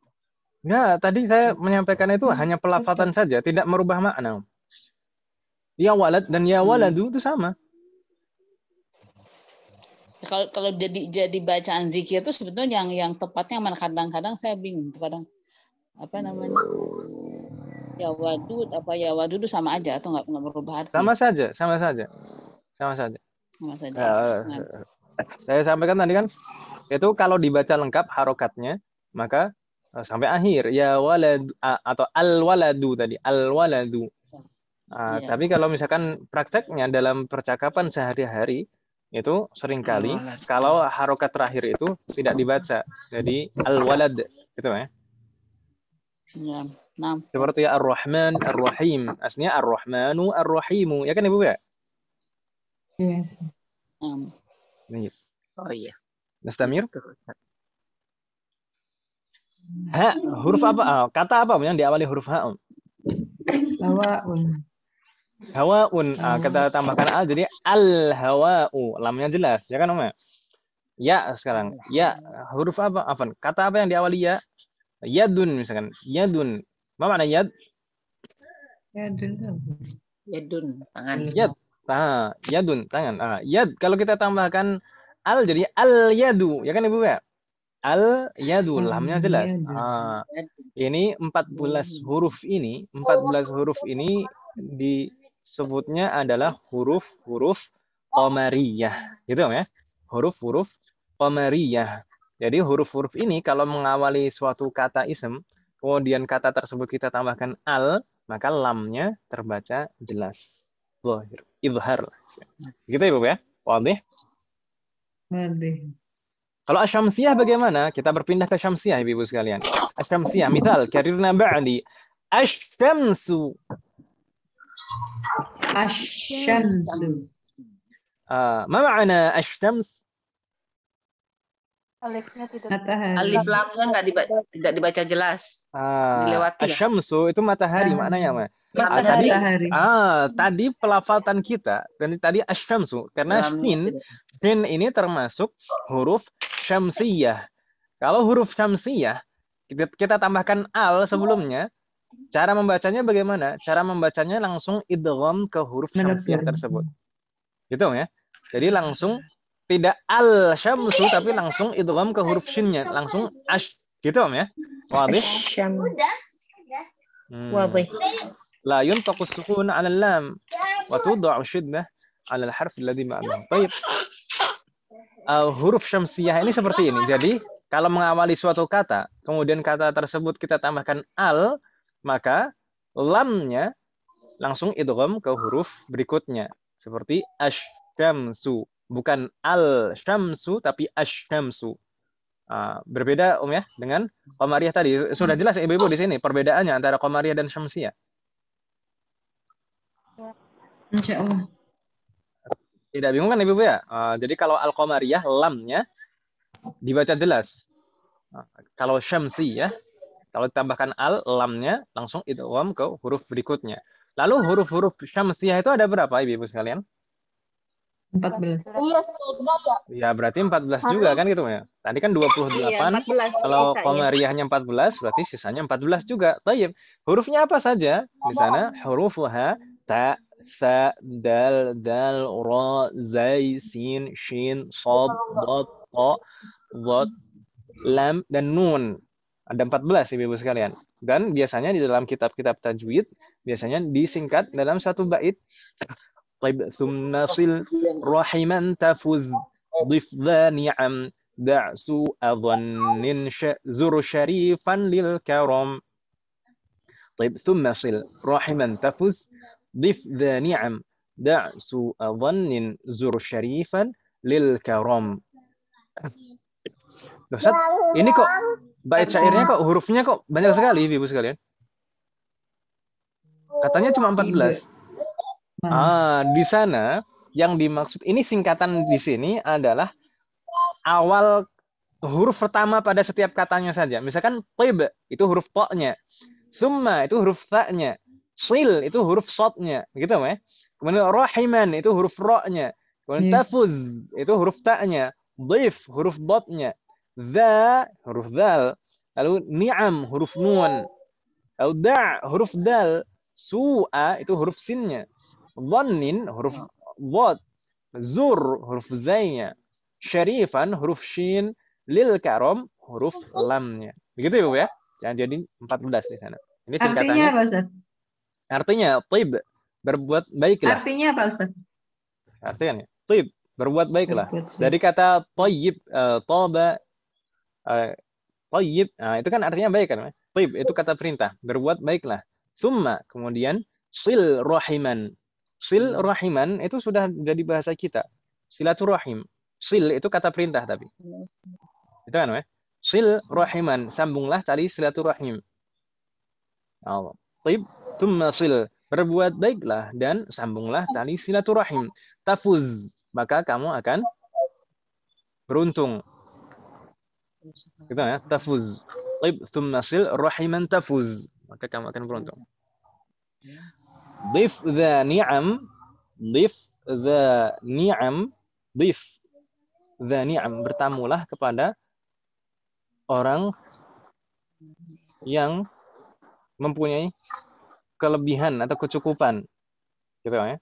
Ya, tadi saya menyampaikan itu hanya pelafatan saja, tidak merubah makna. Ya walad dan ya waladu itu sama. Kalau jadi bacaan zikir itu sebetulnya yang tepatnya mana, kadang-kadang saya bingung, kadang apa namanya? Ya wadud apa ya wadud itu sama aja atau nggak berubah arti? Sama saja. Saya sampaikan tadi kan, itu kalau dibaca lengkap harokatnya, maka sampai akhir ya walad atau al waladu tadi, al waladu. Tapi kalau misalkan prakteknya dalam percakapan sehari-hari itu seringkali kalau harokat terakhir itu tidak dibaca, jadi al walad gitu ya. Ya. Nah, seperti Ar-Rahman, Ar-Rahim. Aslinya Ar-Rahmanu, Ar-Rahimu. Ya kan Ibu ya? Yes. Oh iya. Nastamir? Ha, huruf apa? Kata apa yang diawali huruf ha? Hawaun. Hawaun. Kita tambahkan al jadi al-hawa'u. Lamnya jelas. Ya kan Om? Ya sekarang. Ya, huruf apa? Afan. Kata apa yang diawali ya? Yadun misalkan. Yadun. Apa makna yad? Yadun, tangan. Yad. Yadun, tangan. Yad kalau kita tambahkan al jadi al yadu, ya kan Ibu ya? Al yadu, lamnya jelas. Ini 14 huruf ini disebutnya adalah huruf-huruf qamariyah. Gitu ya. Huruf-huruf qamariyah. Jadi huruf-huruf ini kalau mengawali suatu kata ism, kemudian kata tersebut kita tambahkan al, maka lamnya terbaca jelas. Zahir, idhar. Gitu ya, Bu ya? Wadih? Wadih. Kalau asyamsiyah bagaimana? Kita berpindah ke syamsiyah, Ibu sekalian. Asyamsiyah, misal karirna ba'di. Asyamsu. Asyamsu. Ma ma'na asy-syams? Alifnya tidak. Matahari. Alif lamnya tidak dibaca jelas. Dilewati ya. Asyamsu itu matahari maknanya, Ma. Matahari. Matahari. Tadi pelafaltan kita dan tadi asyamsu karena Lamnya shin ini termasuk huruf syamsiyah. Kalau huruf syamsiyah kita tambahkan al sebelumnya, cara membacanya bagaimana? Cara membacanya langsung idgham ke huruf syamsiyah tersebut. Gitu ya. Jadi langsung tidak al-syamsu tapi langsung idgham ke huruf shinnya, langsung ash gitu ya. Wadih? Wadih. La yuntaqu as-sukun 'ala al-lam wa tud'u shiddah 'ala al-harf alladhi ma'nahu. Baik. Huruf syamsiyah ini seperti ini. Jadi, kalau mengawali suatu kata, kemudian kata tersebut kita tambahkan al, maka lamnya langsung idgham ke huruf berikutnya. Seperti asy-syamsu. Bukan al-syamsu, tapi asy-syamsu. Berbeda ya dengan qamariyah tadi. Sudah jelas ibu-ibu di sini perbedaannya antara qamariyah dan syamsiyah. Insya Allah. Tidak bingung kan ibu-ibu ya? Jadi kalau al-qamariyah lamnya dibaca jelas. Kalau syamsiyah, kalau ditambahkan al, lamnya langsung idgham ke huruf berikutnya. Lalu huruf-huruf syamsiyah itu ada berapa ibu-ibu sekalian? 14. Ya berarti 14 juga kan gitu ya. Tadi kan 28. Kalau qamariyahnya 14 berarti sisanya 14 juga. Baik. Hurufnya apa saja? Di sana hurufuha ta, sa, dal, ra, zai, sin, shin, shad, dad, ta, dhad, lam dan nun. Ada 14 ibu-ibu sekalian. Dan biasanya di dalam kitab-kitab tajwid biasanya disingkat dalam satu bait. طيب ثم نصل رحما تفز ضف ذا نعم دع سوء ظن زر شريفا للكرم طيب ثم نصل رحما تفز ضف ذا نعم دع سوء ظن زر شريفا للكرم. Ustaz, ini kok bait syairnya kok hurufnya kok banyak sekali ibu sekalian? Katanya cuma 14. Di sana yang dimaksud ini singkatan di sini adalah awal huruf pertama pada setiap katanya saja. Misalkan tib itu huruf ta-nya, summa itu huruf ta-nya, sil itu huruf shad-nya, gitu ya. Kemudian rahiman itu huruf ra-nya, kemudian tafuz itu huruf ta-nya, dhif huruf dad-nya, dza huruf dal, lalu ni'am huruf nun, lalu da' huruf dal, su'a itu huruf sinnya. Dhannin huruf dhad, zur huruf zainya, syarifan huruf shin, lil karam huruf lamnya. Begitu Ibu ya? Jadi 14 di sana. Ini artinya apa Ustaz? Artinya tib, berbuat baiklah. Artinya apa Ustaz? Artinya tib, berbuat baiklah. Dari kata tayyib, taba, tayyib, itu kan artinya baik kan? Tib itu kata perintah, berbuat baiklah. Summa kemudian sil rahiman. Sil rahiman itu sudah jadi bahasa kita. Silaturahim. Sil itu kata perintah tapi. Itu kan ya? Sil rahiman, sambunglah tali silaturahim. Allah. Taib, thumma sil, berbuat baiklah dan sambunglah tali silaturahim. Tafuz, maka kamu akan beruntung. Gitu ya, tafuz. Taib, thumma sil rahiman tafuz, maka kamu akan beruntung. Dhif dha ni'am, dhif dha ni'am, dhif dha ni'am, bertamulah kepada orang yang mempunyai kelebihan atau kecukupan. Gitu ya.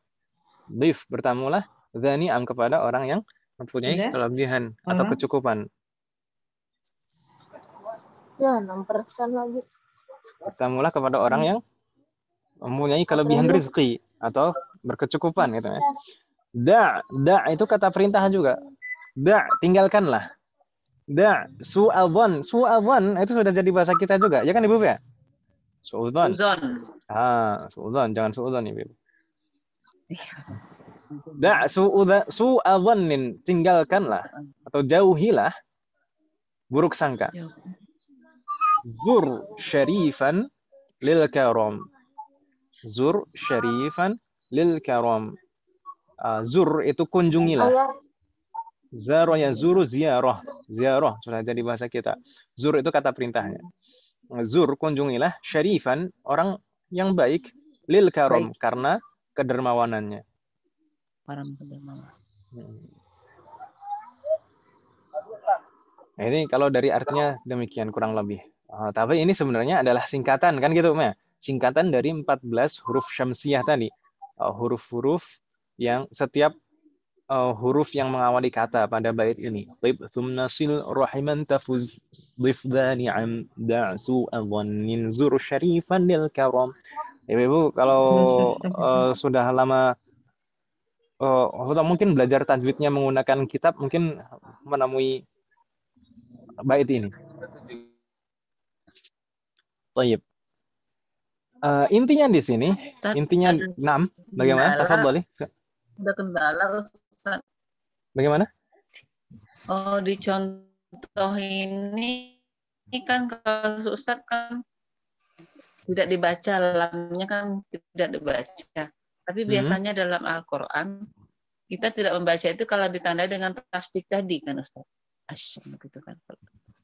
Dhif, bertamulah dha ni'am, kepada orang yang mempunyai kelebihan atau kecukupan. Ya, 6% lagi. Bertamulah kepada orang yang mempunyai kelebihan rezeki atau berkecukupan gitu ya. Da' itu kata perintah juga. Da', tinggalkanlah. Da' su'adhan. Su'adhan itu sudah jadi bahasa kita juga. Ya kan Ibu ya? Su'adhan. Su'adhan, jangan su'adhan Ibu. Da' su'adhanin, tinggalkanlah atau jauhilah buruk sangka. Zur syarifan lil karam. Zur syarifan lil karam. Zur itu kunjungilah. Ayah. Zaro ya zuru ziarah. Ziarah sudah jadi bahasa kita. Zur itu kata perintahnya. Zur kunjungilah syarifan orang yang baik lil karam Baik. karena kedermawanannya. Orang berdermawan. Nah, ini kalau dari artinya demikian kurang lebih. Tapi ini sebenarnya adalah singkatan kan gitu, Ma? Singkatan dari 14 huruf syamsiyah tadi. Huruf-huruf yang setiap huruf yang mengawali kata pada bait ini. Tib thumma sil rahiman tafuz dhifdani am da'su adhannin zur syarifan lil karam. Ibu kalau sudah lama atau mungkin belajar tajwidnya menggunakan kitab mungkin menemui bait ini. Baik. Intinya di sini, intinya 6. Bagaimana? Tafadhali. Udah kendala Ustaz. Bagaimana? Oh, di contoh ini kan kalau Ustaz kan tidak dibaca, lamnya kan tidak dibaca. Tapi biasanya dalam Al-Quran kita tidak membaca itu kalau ditandai dengan tasdik tadi kan Ustaz. Asyam gitu kan.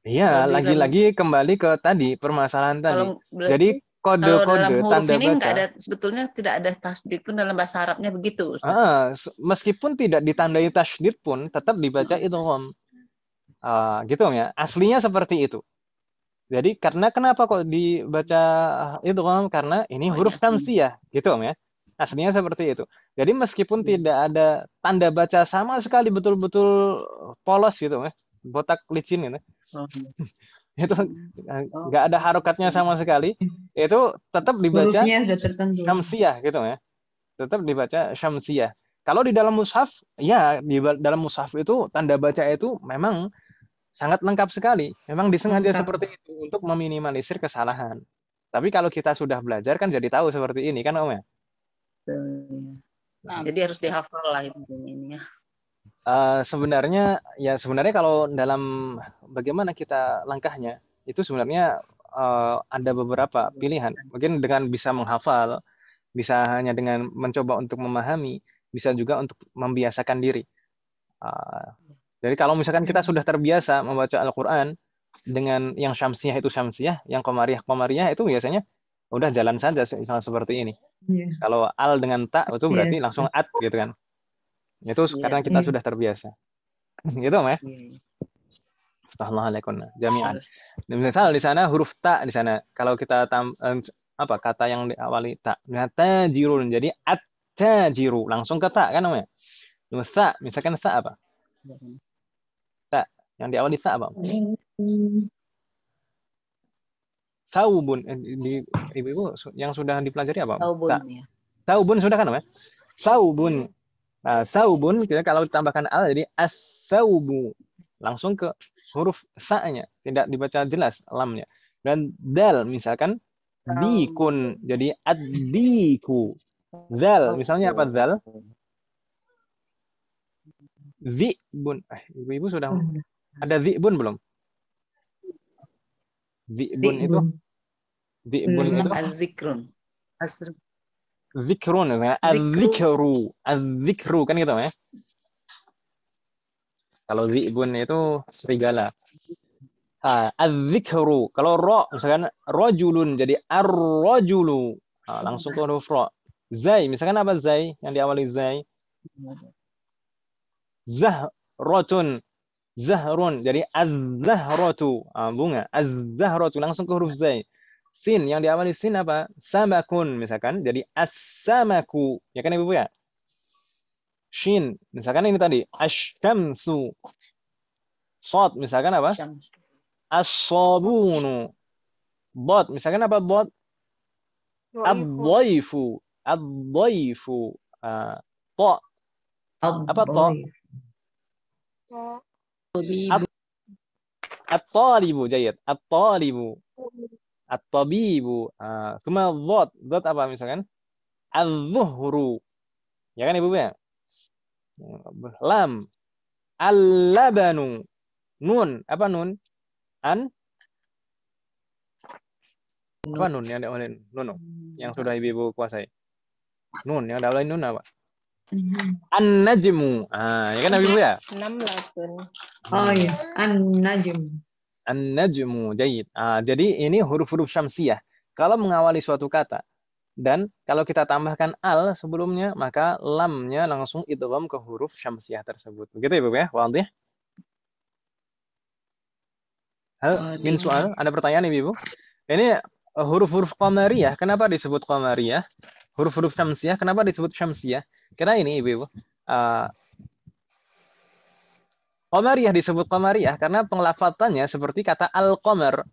Iya, lagi-lagi kembali ke tadi permasalahan tadi. Jadi kode-kode tanda ini baca ada, sebetulnya tidak ada tasdid pun dalam bahasa Arabnya begitu Ustaz. Meskipun tidak ditandai tasydid pun tetap dibaca idgham. Gitu ya. Aslinya seperti itu. Jadi karena kenapa kok dibaca idgham? Karena ini huruf syamsiyah, gitu ya. Aslinya seperti itu. Jadi meskipun tidak ada tanda baca sama sekali betul-betul polos gitu ya. Botak licin gitu. Itu nggak ada harokatnya sama sekali, itu tetap dibaca syamsiyah gitu ya, tetap dibaca syamsiyah. Kalau di dalam mushaf, ya di dalam mushaf itu tanda baca itu memang sangat lengkap sekali, memang disengaja seperti itu untuk meminimalisir kesalahan. Tapi kalau kita sudah belajar kan jadi tahu seperti ini kan Om ya. Nah, jadi harus dihafal lah ini ya. Sebenarnya kalau dalam bagaimana kita langkahnya itu sebenarnya ada beberapa pilihan. Mungkin dengan bisa menghafal, bisa hanya dengan mencoba untuk memahami, bisa juga untuk membiasakan diri. Jadi kalau misalkan kita sudah terbiasa membaca Al-Quran dengan yang syamsiyah itu syamsiyah, yang qamariyah itu biasanya udah jalan saja seperti ini. Kalau al dengan ta itu berarti langsung at gitu kan. Itu karena kita sudah terbiasa. Gitu, Ma? Astagfirullahaladzim jami'an. Misal di sana huruf ta di sana. Kalau kita kata yang diawali ta. Tajirun. Jadi at-tajiru. Langsung ke ta kan namanya. Sa, misalkan sa apa? Ta. Yang diawali sa apa? Saubun. Ibu-ibu yang sudah dipelajari apa? Saubun ya. Saubun sudah kan, Ma? Saubun. Saubun kalau ditambahkan al jadi as-saubu, langsung ke huruf sa-nya, tidak dibaca jelas lamnya. Dan dal misalkan dikun jadi ad-diku. Zal misalnya apa zal? Zibun. Ibu-ibu sudah ada zibun belum? Zibun itu az-zikrun. Zikrun, az-zikru kan gitu ya. Kalau zibun itu serigala. Az-zikru. Kalau ro misalkan rajulun jadi ar-rajulu. Langsung ke huruf ro. Zai, misalkan apa zai yang diawali zai? Zahrotun. Zahrun jadi az-zahratu. Bunga. Az-zahratu langsung ke huruf zai. Sin yang diawali sin apa? Samakun misalkan jadi as-samaku. Ya kan Ibu ya? Shin misalkan ini tadi asy-syamsu. Shad misalkan apa? As-sabunu. Dad misalkan apa dad? Ad-dhaifu. Ad-dhaifu. Ta. Apa ta? At-talibu jayid. At-talibu. At-tabibu. Cuma dot apa misalkan? Az-zuhru. Ya kan Ibu ya? Lam. Al-labanu. Nun. Apa nun? Apa nun yang diawali nun? Yang sudah ibu kuasai. Nun yang diawali nun apa? An-najmu. Ya kan ibu ya? Namlatun. Oh iya, an-najm. An-najmu. Jayid. Jadi ini huruf-huruf syamsiyah. Kalau mengawali suatu kata dan kalau kita tambahkan al sebelumnya, maka lamnya langsung idgham ke huruf syamsiyah tersebut. Begitu ibu ya? Wadih? Hal min soal? Ada pertanyaan ibu? Ini huruf-huruf qamariyah. Kenapa disebut qamariyah? Huruf-huruf syamsiyah. Kenapa disebut syamsiyah? Karena ini ibu. Qamariyah disebut qamariyah karena penglafatannya seperti kata al-qamar.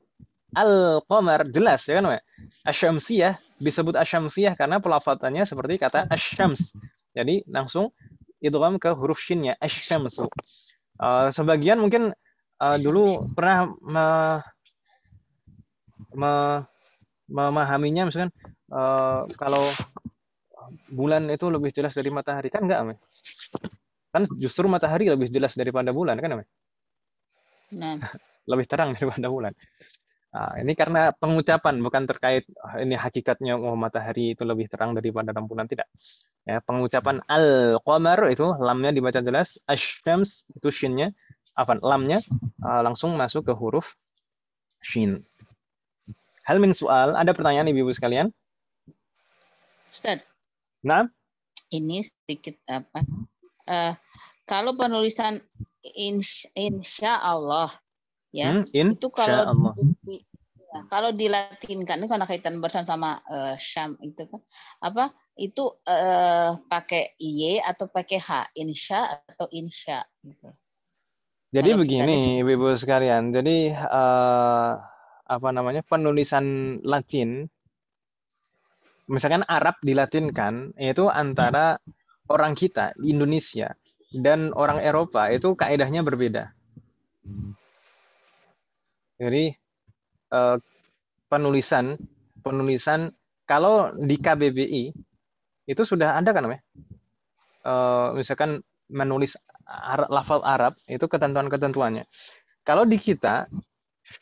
Al-qamar jelas ya kan? Asyamsiyah disebut asyamsiyah karena pelafatannya seperti kata asyams. Jadi langsung idgham ke huruf shinnya asyamsu. Sebagian mungkin dulu pernah memahaminya misalkan kalau bulan itu lebih jelas dari matahari kan enggak, kan justru matahari lebih jelas daripada bulan kan, Nah. Lebih terang daripada bulan. Ini karena pengucapan bukan terkait ini hakikatnya matahari itu lebih terang daripada rembulan, tidak. Ya, pengucapan al-qamar itu lamnya dibaca jelas, asyams itu shinnya, lamnya langsung masuk ke huruf shin. Hal min soal, ada pertanyaan ibu-ibu sekalian? Ustaz. Nah? Ini sedikit apa? Kalau penulisan insya Allah, ya, itu kalau dilatinkan itu karena kaitan bersama syam itu kan apa? Itu pakai y atau pakai h, insya atau insya gitu. Jadi kalau begini ibu-ibu sekalian, jadi penulisan Latin, misalkan Arab dilatinkan, itu antara orang kita di Indonesia dan orang Eropa itu kaedahnya berbeda. Jadi penulisan kalau di KBBI itu sudah ada kan misalkan menulis lafal Arab itu ketentuan-ketentuannya. Kalau di kita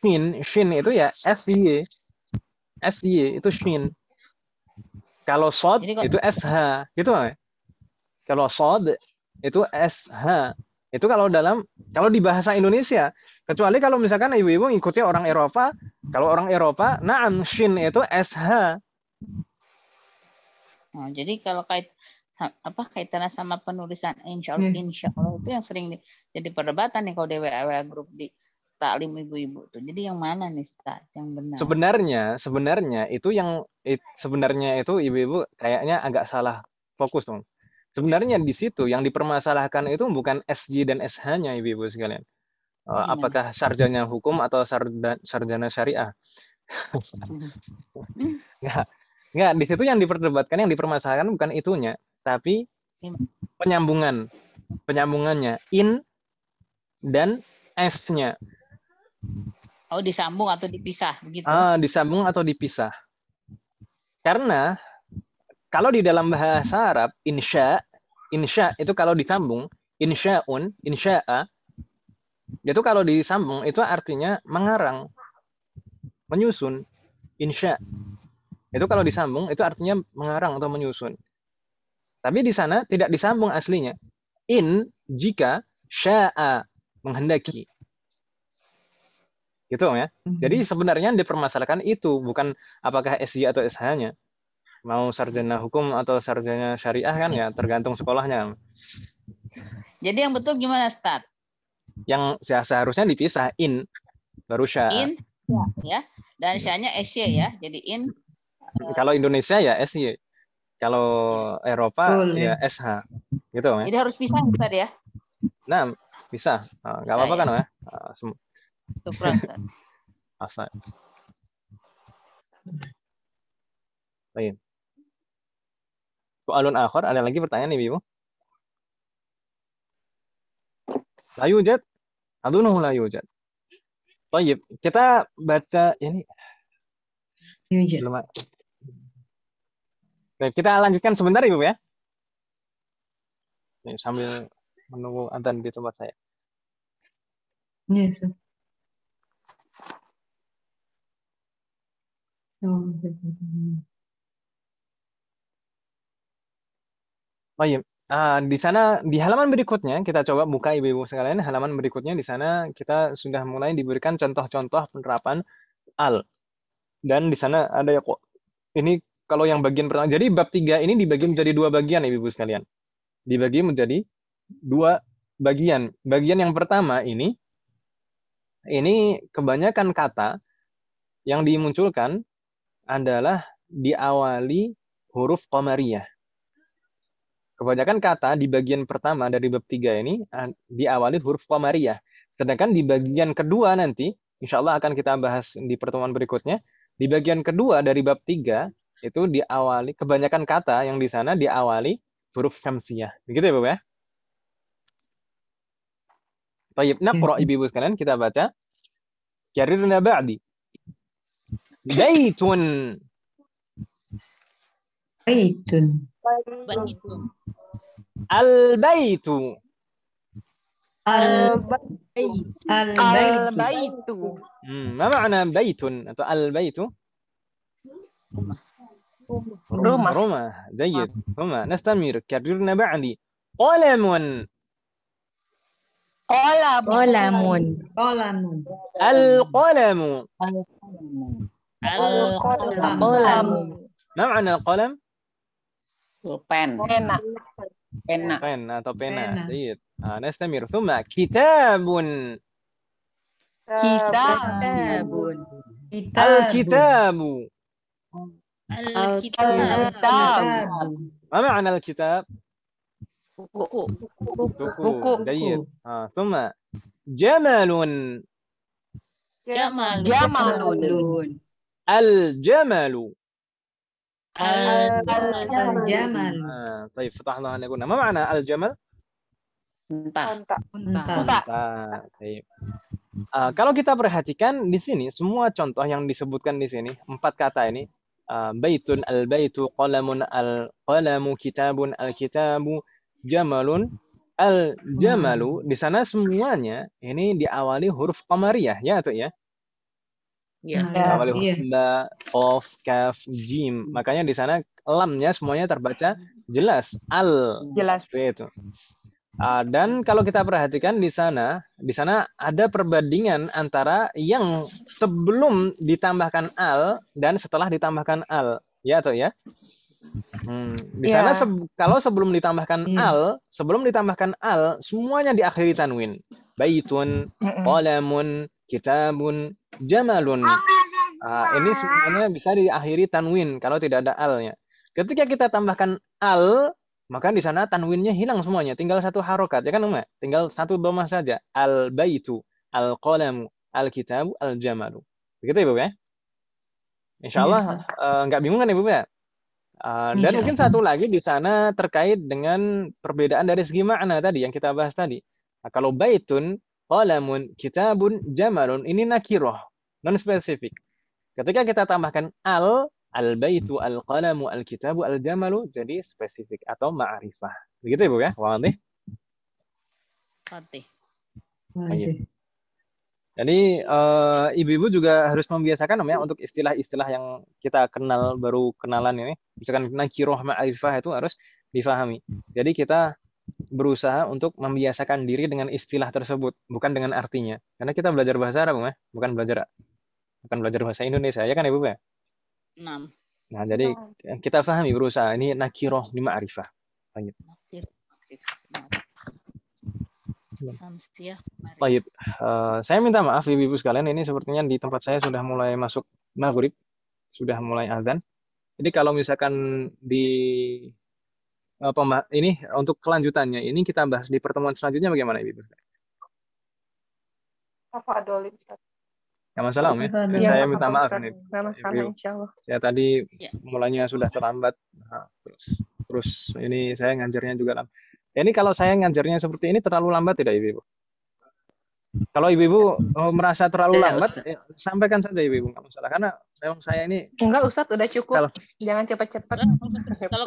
shin itu ya SY itu shin. Kalau sod itu SH gitu kan. Kalau sod itu SH. Itu kalau di bahasa Indonesia. Kecuali kalau misalkan ibu-ibu ngikuti orang Eropa, kalau orang Eropa, na'am shin itu SH. Nah, jadi kalau kaitannya sama penulisan insya Allah itu yang sering jadi perdebatan nih kalau di WA grup di taklim ibu-ibu tuh. Jadi yang mana nih Ustaz yang benar? Sebenarnya itu ibu-ibu kayaknya agak salah fokus dong. Sebenarnya di situ yang dipermasalahkan itu bukan SJ dan SH-nya ibu-ibu sekalian. Apakah sarjana hukum atau sarjana syariah? Enggak, di situ yang diperdebatkan, yang dipermasalahkan bukan itunya, tapi penyambungannya in dan s-nya. Oh, disambung atau dipisah begitu? Disambung atau dipisah. Karena kalau di dalam bahasa Arab insya itu kalau disambung, insya'un, insya'a, itu kalau disambung itu artinya mengarang, menyusun. Insya itu kalau disambung itu artinya mengarang atau menyusun. Tapi di sana tidak disambung aslinya. In jika, sya'a menghendaki. Gitu ya. Jadi sebenarnya yang dipermasalahkan itu bukan apakah SY atau SH-nya. Mau sarjana hukum atau sarjana syariah kan ya tergantung sekolahnya. Jadi yang betul gimana, Ustaz? Yang seharusnya dipisah in baru sya'a. In ya. Dan sya-nya SY ya. Jadi in kalau Indonesia ya SY. Kalau Eropa ya SH. Gitu ya. Jadi harus pisah Ustaz ya. Nah, bisa. Enggak apa-apa kan ya? Syukran Ustaz. Afan. Baik. Soalun akhir, ada lagi pertanyaan Ibu? La yujad. Adunuhu la yujad. Baik, kita baca ini. Yujad. Baik, kita lanjutkan sebentar Ibu ya. Nih, sambil menunggu adzan di tempat saya. Yes. Oh iya. Di sana di halaman berikutnya kita coba buka ibu-ibu sekalian, halaman berikutnya di sana kita sudah mulai diberikan contoh-contoh penerapan al, dan di sana ada ya kok ini kalau yang bagian pertama, jadi bab 3 ini dibagi menjadi dua bagian ibu-ibu sekalian, dibagi menjadi dua bagian. Bagian yang pertama ini kebanyakan kata yang dimunculkan adalah diawali huruf qamariyah. Kebanyakan kata di bagian pertama dari bab 3 ini diawali huruf qamariyah. Sedangkan di bagian kedua nanti, insya Allah akan kita bahas di pertemuan berikutnya, di bagian kedua dari bab 3 itu diawali, kebanyakan kata yang di sana diawali huruf syamsiyah. Begitu ya, Bu ya? Baik, naqra ibu-ibu sekalian, kita baca. Karirna ba'di. Baitun. Baitun. Al-baitu. Al-baitu. Ma ma'na baitun atau al-baitu? Rumah. Rumah. Jayyid. Rumah. Nastamir. Karirna ba'di. Qalamun. Qalamun. Al-qalamu. Qalamu. Ma ma'na al-qalam? Pulpen. Pena. Pen atau pena. Jayyid. Nastamir. Thumma kitabun. Kitabun. Al-kitabu. Al-kitab. Ma ma'na al-kitab? Buku. Buku. Jayyid. Thumma jamalun. Jamalun. Al-jamalu. Al-jamal. طيب فتح الله أن يكون ما معنى الجمل؟ Entah. Baik. Kalau kita perhatikan di sini semua contoh yang disebutkan di sini 4 kata ini baitun, al-baitu, qalamun, al-qalamu, kitabun, al-kitabu, jamalun, al-jamalu, di sana semuanya ini diawali huruf qamariyah ya atau ya? Ya. Diawali huruf ba, qaf, kaf, jim. Makanya di sana lamnya semuanya terbaca jelas Jelas. itu. Dan kalau kita perhatikan di sana ada perbandingan antara yang sebelum ditambahkan al dan setelah ditambahkan al, ya atau ya? Di sana kalau sebelum ditambahkan al, semuanya diakhiri tanwin. Baitun, qalamun, kitabun, jamalun. Ini semuanya bisa diakhiri tanwin kalau tidak ada al-nya. Ketika kita tambahkan al, maka di sana tanwinnya hilang semuanya, tinggal satu harokat, ya kan Uma? Tinggal satu domah saja. Al-baitu, al-qalamu, al-kitabu, al-jamalu. Begitu Ibu ya? Insya Allah nggak bingung kan Ibu ya? Dan mungkin satu lagi di sana terkait dengan perbedaan dari segi makna tadi yang kita bahas tadi. Kalau baitun, qalamun, kitabun, jamalun, ini nakiroh, non spesifik. Ketika kita tambahkan al-baitu, al-qalamu, al-kitabu, al-jamalu, jadi spesifik atau ma'rifah. Begitu Ibu ya? Wadih? Fatih. Jadi ibu-ibu juga harus membiasakan ya untuk istilah-istilah yang kita kenal, baru kenalan ini. Misalkan nakiroh, ma'rifah itu harus difahami. Jadi kita berusaha untuk membiasakan diri dengan istilah tersebut, bukan dengan artinya. Karena kita belajar bahasa Arab ya, bukan belajar bahasa Indonesia, ya kan Ibu ya? 6. Nah, jadi kita pahami, berusaha ini nakiroh di ma'rifah. Baik. Baik. Saya minta maaf ibu-ibu sekalian, ini sepertinya di tempat saya sudah mulai masuk maghrib, sudah mulai azan. Jadi kalau misalkan ini untuk kelanjutannya ini kita bahas di pertemuan selanjutnya bagaimana ibu? Apa Adoli Ustaz? Nggak masalah Om ya. Saya minta maaf nih. Saya tadi mulanya sudah terlambat. Terus ini saya ngajarnya juga lambat. Ini kalau saya ngajarnya seperti ini terlalu lambat tidak ibu? Kalau ibu-ibu merasa terlalu lambat, sampaikan saja ibu-ibu, nggak masalah. Karena memang saya ini enggak Ustadz, udah cukup. Jangan cepat-cepat.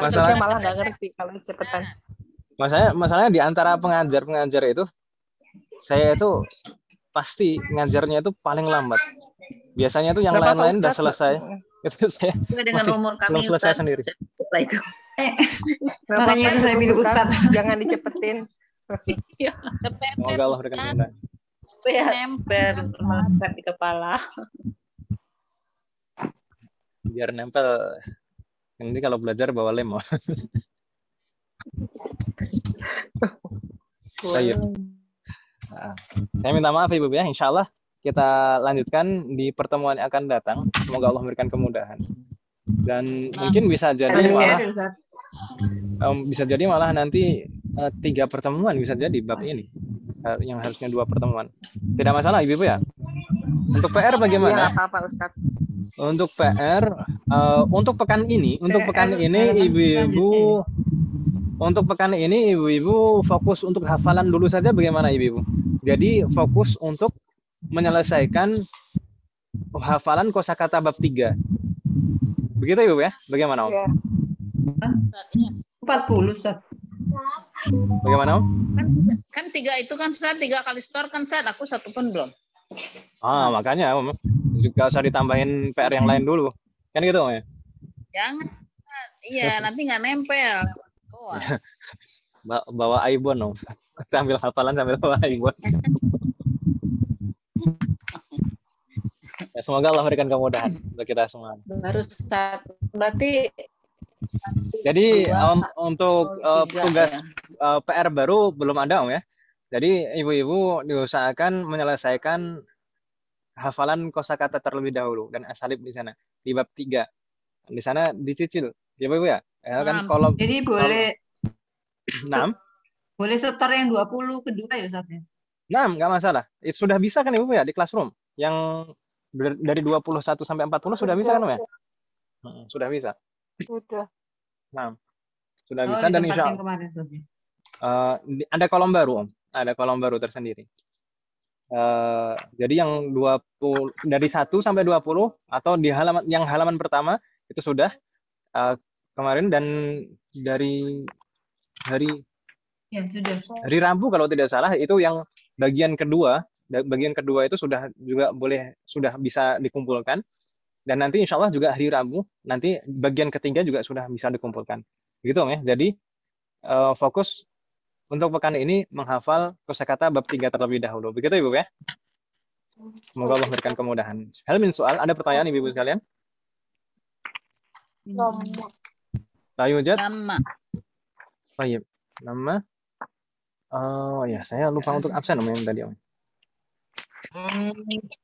Masalahnya malah nggak ngerti kalau cepetan. Masalahnya di antara pengajar itu, saya itu pasti ngajarnya itu paling lambat. Biasanya tuh yang Nggak apa-apa, lain-lain udah Ustadz. selesai. Itu saya Sesuai dengan masih umur kami, belum selesai Ustadz. sendiri. Setelah itu. Nggak Makanya apa-apa, itu saya cukup, pilih Ustadz. Ustadz. Jangan dicepetin. Semoga Allah berikan kemudahan. Ya, spare melekat di kepala. Biar nempel. Nanti kalau belajar bawa lem. Baik. Nah, saya minta maaf Ibu ya. Insya Allah kita lanjutkan di pertemuan yang akan datang. Semoga Allah memberikan kemudahan. Dan mungkin bisa jadi malah nanti 3 pertemuan bisa jadi bab ini yang harusnya 2 pertemuan. Tidak masalah Ibu ya. Untuk PR Ya, bagaimana? nggak apa-apa, Ustadz. Untuk PR untuk pekan ini Ibu-ibu untuk pekan ini ibu-ibu fokus untuk hafalan dulu saja bagaimana ibu-ibu? Jadi fokus untuk menyelesaikan hafalan kosakata bab 3. Begitu ibu ya? Bagaimana Om? Ya. 40 Ustaz. Bagaimana Om? Kan 3 itu kan Ustaz, 3 kali store kan Ustaz, aku 1 pun belum. Makanya Om, juga usah ditambahin PR yang lain dulu. Kan gitu Om ya? Jangan. Iya, nanti nggak nempel. Bawa iPhone Om. Sambil hafalan sambil bawa iPhone. Ya, semoga Allah berikan kemudahan untuk kita semua. Baru berarti jadi untuk tugas PR baru belum ada Om ya. Jadi ibu-ibu diusahakan menyelesaikan hafalan kosakata terlebih dahulu dan asalib di sana di bab 3. Di sana dicicil. Ya Ibu ya. Kan kalau jadi boleh 6. Boleh setor yang 20 kedua ya Ustaz ya? 6 nggak masalah. Itu sudah bisa kan Ibu ya di classroom. Yang dari 21 sampai 40 sudah bisa kan Om ya? Sudah bisa. Sudah. Sudah bisa dan insya Allah ada kolom baru Om. Ada kolom baru tersendiri. Jadi yang 20 dari 1 sampai 20 atau di halaman pertama itu sudah kemarin dan dari hari Rabu kalau tidak salah itu yang bagian kedua itu sudah bisa dikumpulkan dan nanti insya Allah juga hari Rabu nanti bagian ketiga juga sudah bisa dikumpulkan begitu Om ya. Jadi fokus untuk pekan ini menghafal kosakata bab 3 terlebih dahulu begitu Ibu ya. Semoga Allah memberikan kemudahan. Hal min soal, ada pertanyaan Ibu sekalian? Tayujat? Baik. Nama? Ya, saya lupa untuk absen Om yang tadi Om.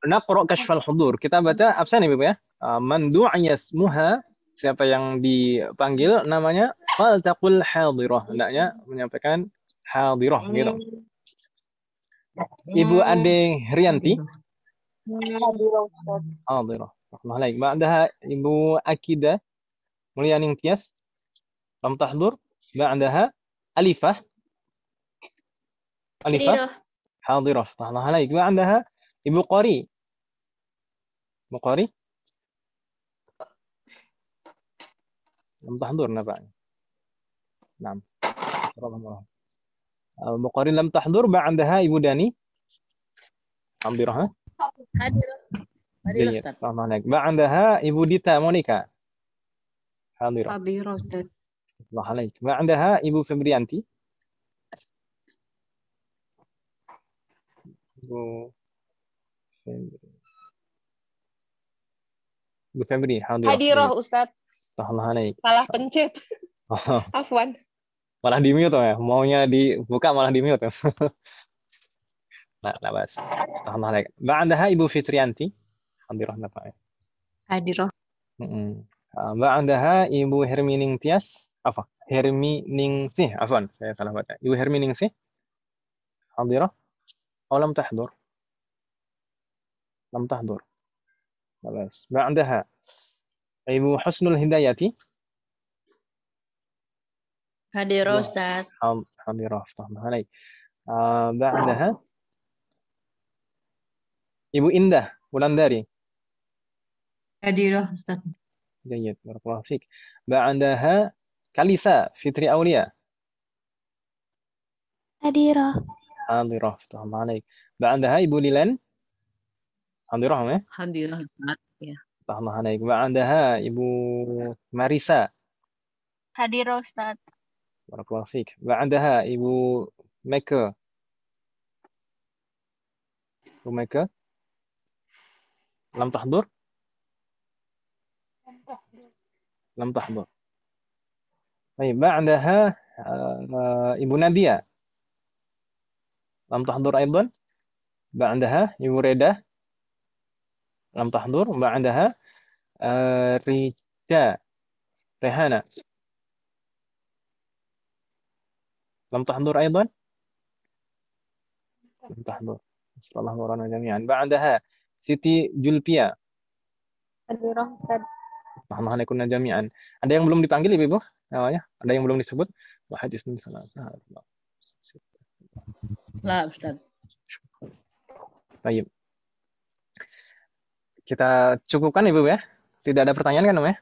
Naqra kashfal hudur. Kita baca absen Ibu ya. Man du'a yasmuha, siapa yang dipanggil namanya fal taqul hadirah. Hendaknya menyampaikan hadirah gitu. Ibu Ade Rianti. Hadirah. Baik. Ba'daha Ibu Akidah Mulyaning Tias. Lam tahdur. Ba'daha Alifah. Hadirah. Baik. Ba'daha Ibu Qari. Ibu Qari. Lam tahdur napa? Naam. Assalamualaikum. Ibu Qari lam tahdur. Ba'daha Ibu Dani. Hadirah. Hadirah Ustaz. Ba'daha Ibu Dita Monika. Hadirah. Hadirah Ustaz. Allah alaik. Ba'daha Ibu Febrianti. Ibu Febri. Hadirah Ustaz. Allah alaik. Salah pencet. Afwan. Malah di mute ya. Maunya dibuka malah di mute. Nah, bas. Allah alaik. Ba'daha Ibu Fitrianti. Hadirah napa ya? Hadirah. Ba'daha Ibu Hermining Tias. Apa? Herminingsih. Afwan, saya salah baca. Ibu Herminingsih. Hadirah. أو لم تحضر لم تحضر بس بعدها Ibu Husnul Hidayati hadirah Ustaz. Hadirah. Baik. بعدها Ibu Indah Wulandari. Hadirah Ustaz. جيد بارك الله فيك. بعدها Kalisa Fitri Aulia. Hadirah. حاضرة. افتح الله عليك. بعدها Ibu Lilen. Hadirah ya? Hadirah, Ustaz. Ya. Allah alaik. Ba'daha Ibu Marisa. Hadirah, Ustaz. Barakallahu fiik. Ba'daha Ibu Meka. Ibu Meka. Lam tahdur? Lam tahdur. Baik, ba'daha Ibu Nadia. Lam tahdur aidan. Ba'daha Ibu Reda. Lam tahdur. Ba'daha Rija. Rehana. لم تحضر أيضا لم تحضر صلى الله ورانا جميعا بعدها سيتي جولبيا Hadirah, Ustaz. نحن كنا جميعا ada yang belum dipanggil Ibu namanya ada yang belum disebut wahid isnin salasah Lah Ustaz. Baik. Kita cukupkan Ibu ya, tidak ada pertanyaan kan Om ya?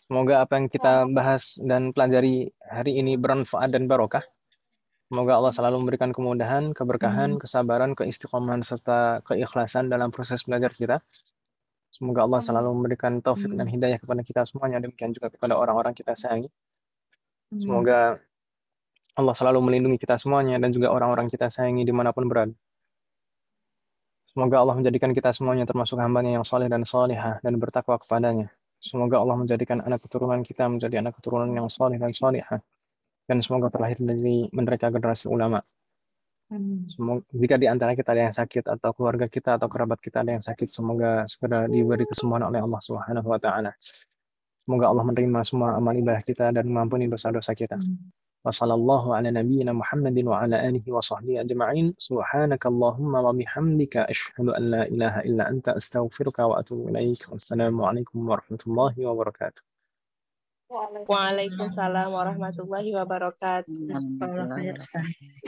Semoga apa yang kita bahas dan pelajari hari ini bermanfaat dan barokah. Semoga Allah selalu memberikan kemudahan, keberkahan, kesabaran, keistiqomahan, serta keikhlasan dalam proses belajar kita. Semoga Allah selalu memberikan taufik dan hidayah kepada kita semuanya, demikian juga kepada orang-orang kita sayangi. Semoga Allah selalu melindungi kita semuanya dan juga orang-orang kita sayangi dimanapun berada. Semoga Allah menjadikan kita semuanya termasuk hamba-Nya yang saleh dan salihah dan bertakwa kepadanya. Semoga Allah menjadikan anak keturunan kita menjadi anak keturunan yang saleh dan salihah. Dan semoga terlahir dari mereka generasi ulama. Semoga, jika di antara kita ada yang sakit atau keluarga kita atau kerabat kita ada yang sakit, semoga segera diberi kesembuhan oleh Allah Subhanahu wa taala. Semoga Allah menerima semua amal ibadah kita dan mengampuni dosa-dosa kita. Wassallallahu ala nabiyyina Muhammadin wa ala alihi wa sahbihi ajma'in. Subhanakallahumma wa bihamdika asyhadu an la ilaha illa anta astaghfiruka wa atubu ilaik. Wassalamualaikum warahmatullahi wabarakatuh. Waalaikumsalam warahmatullahi wabarakatuh.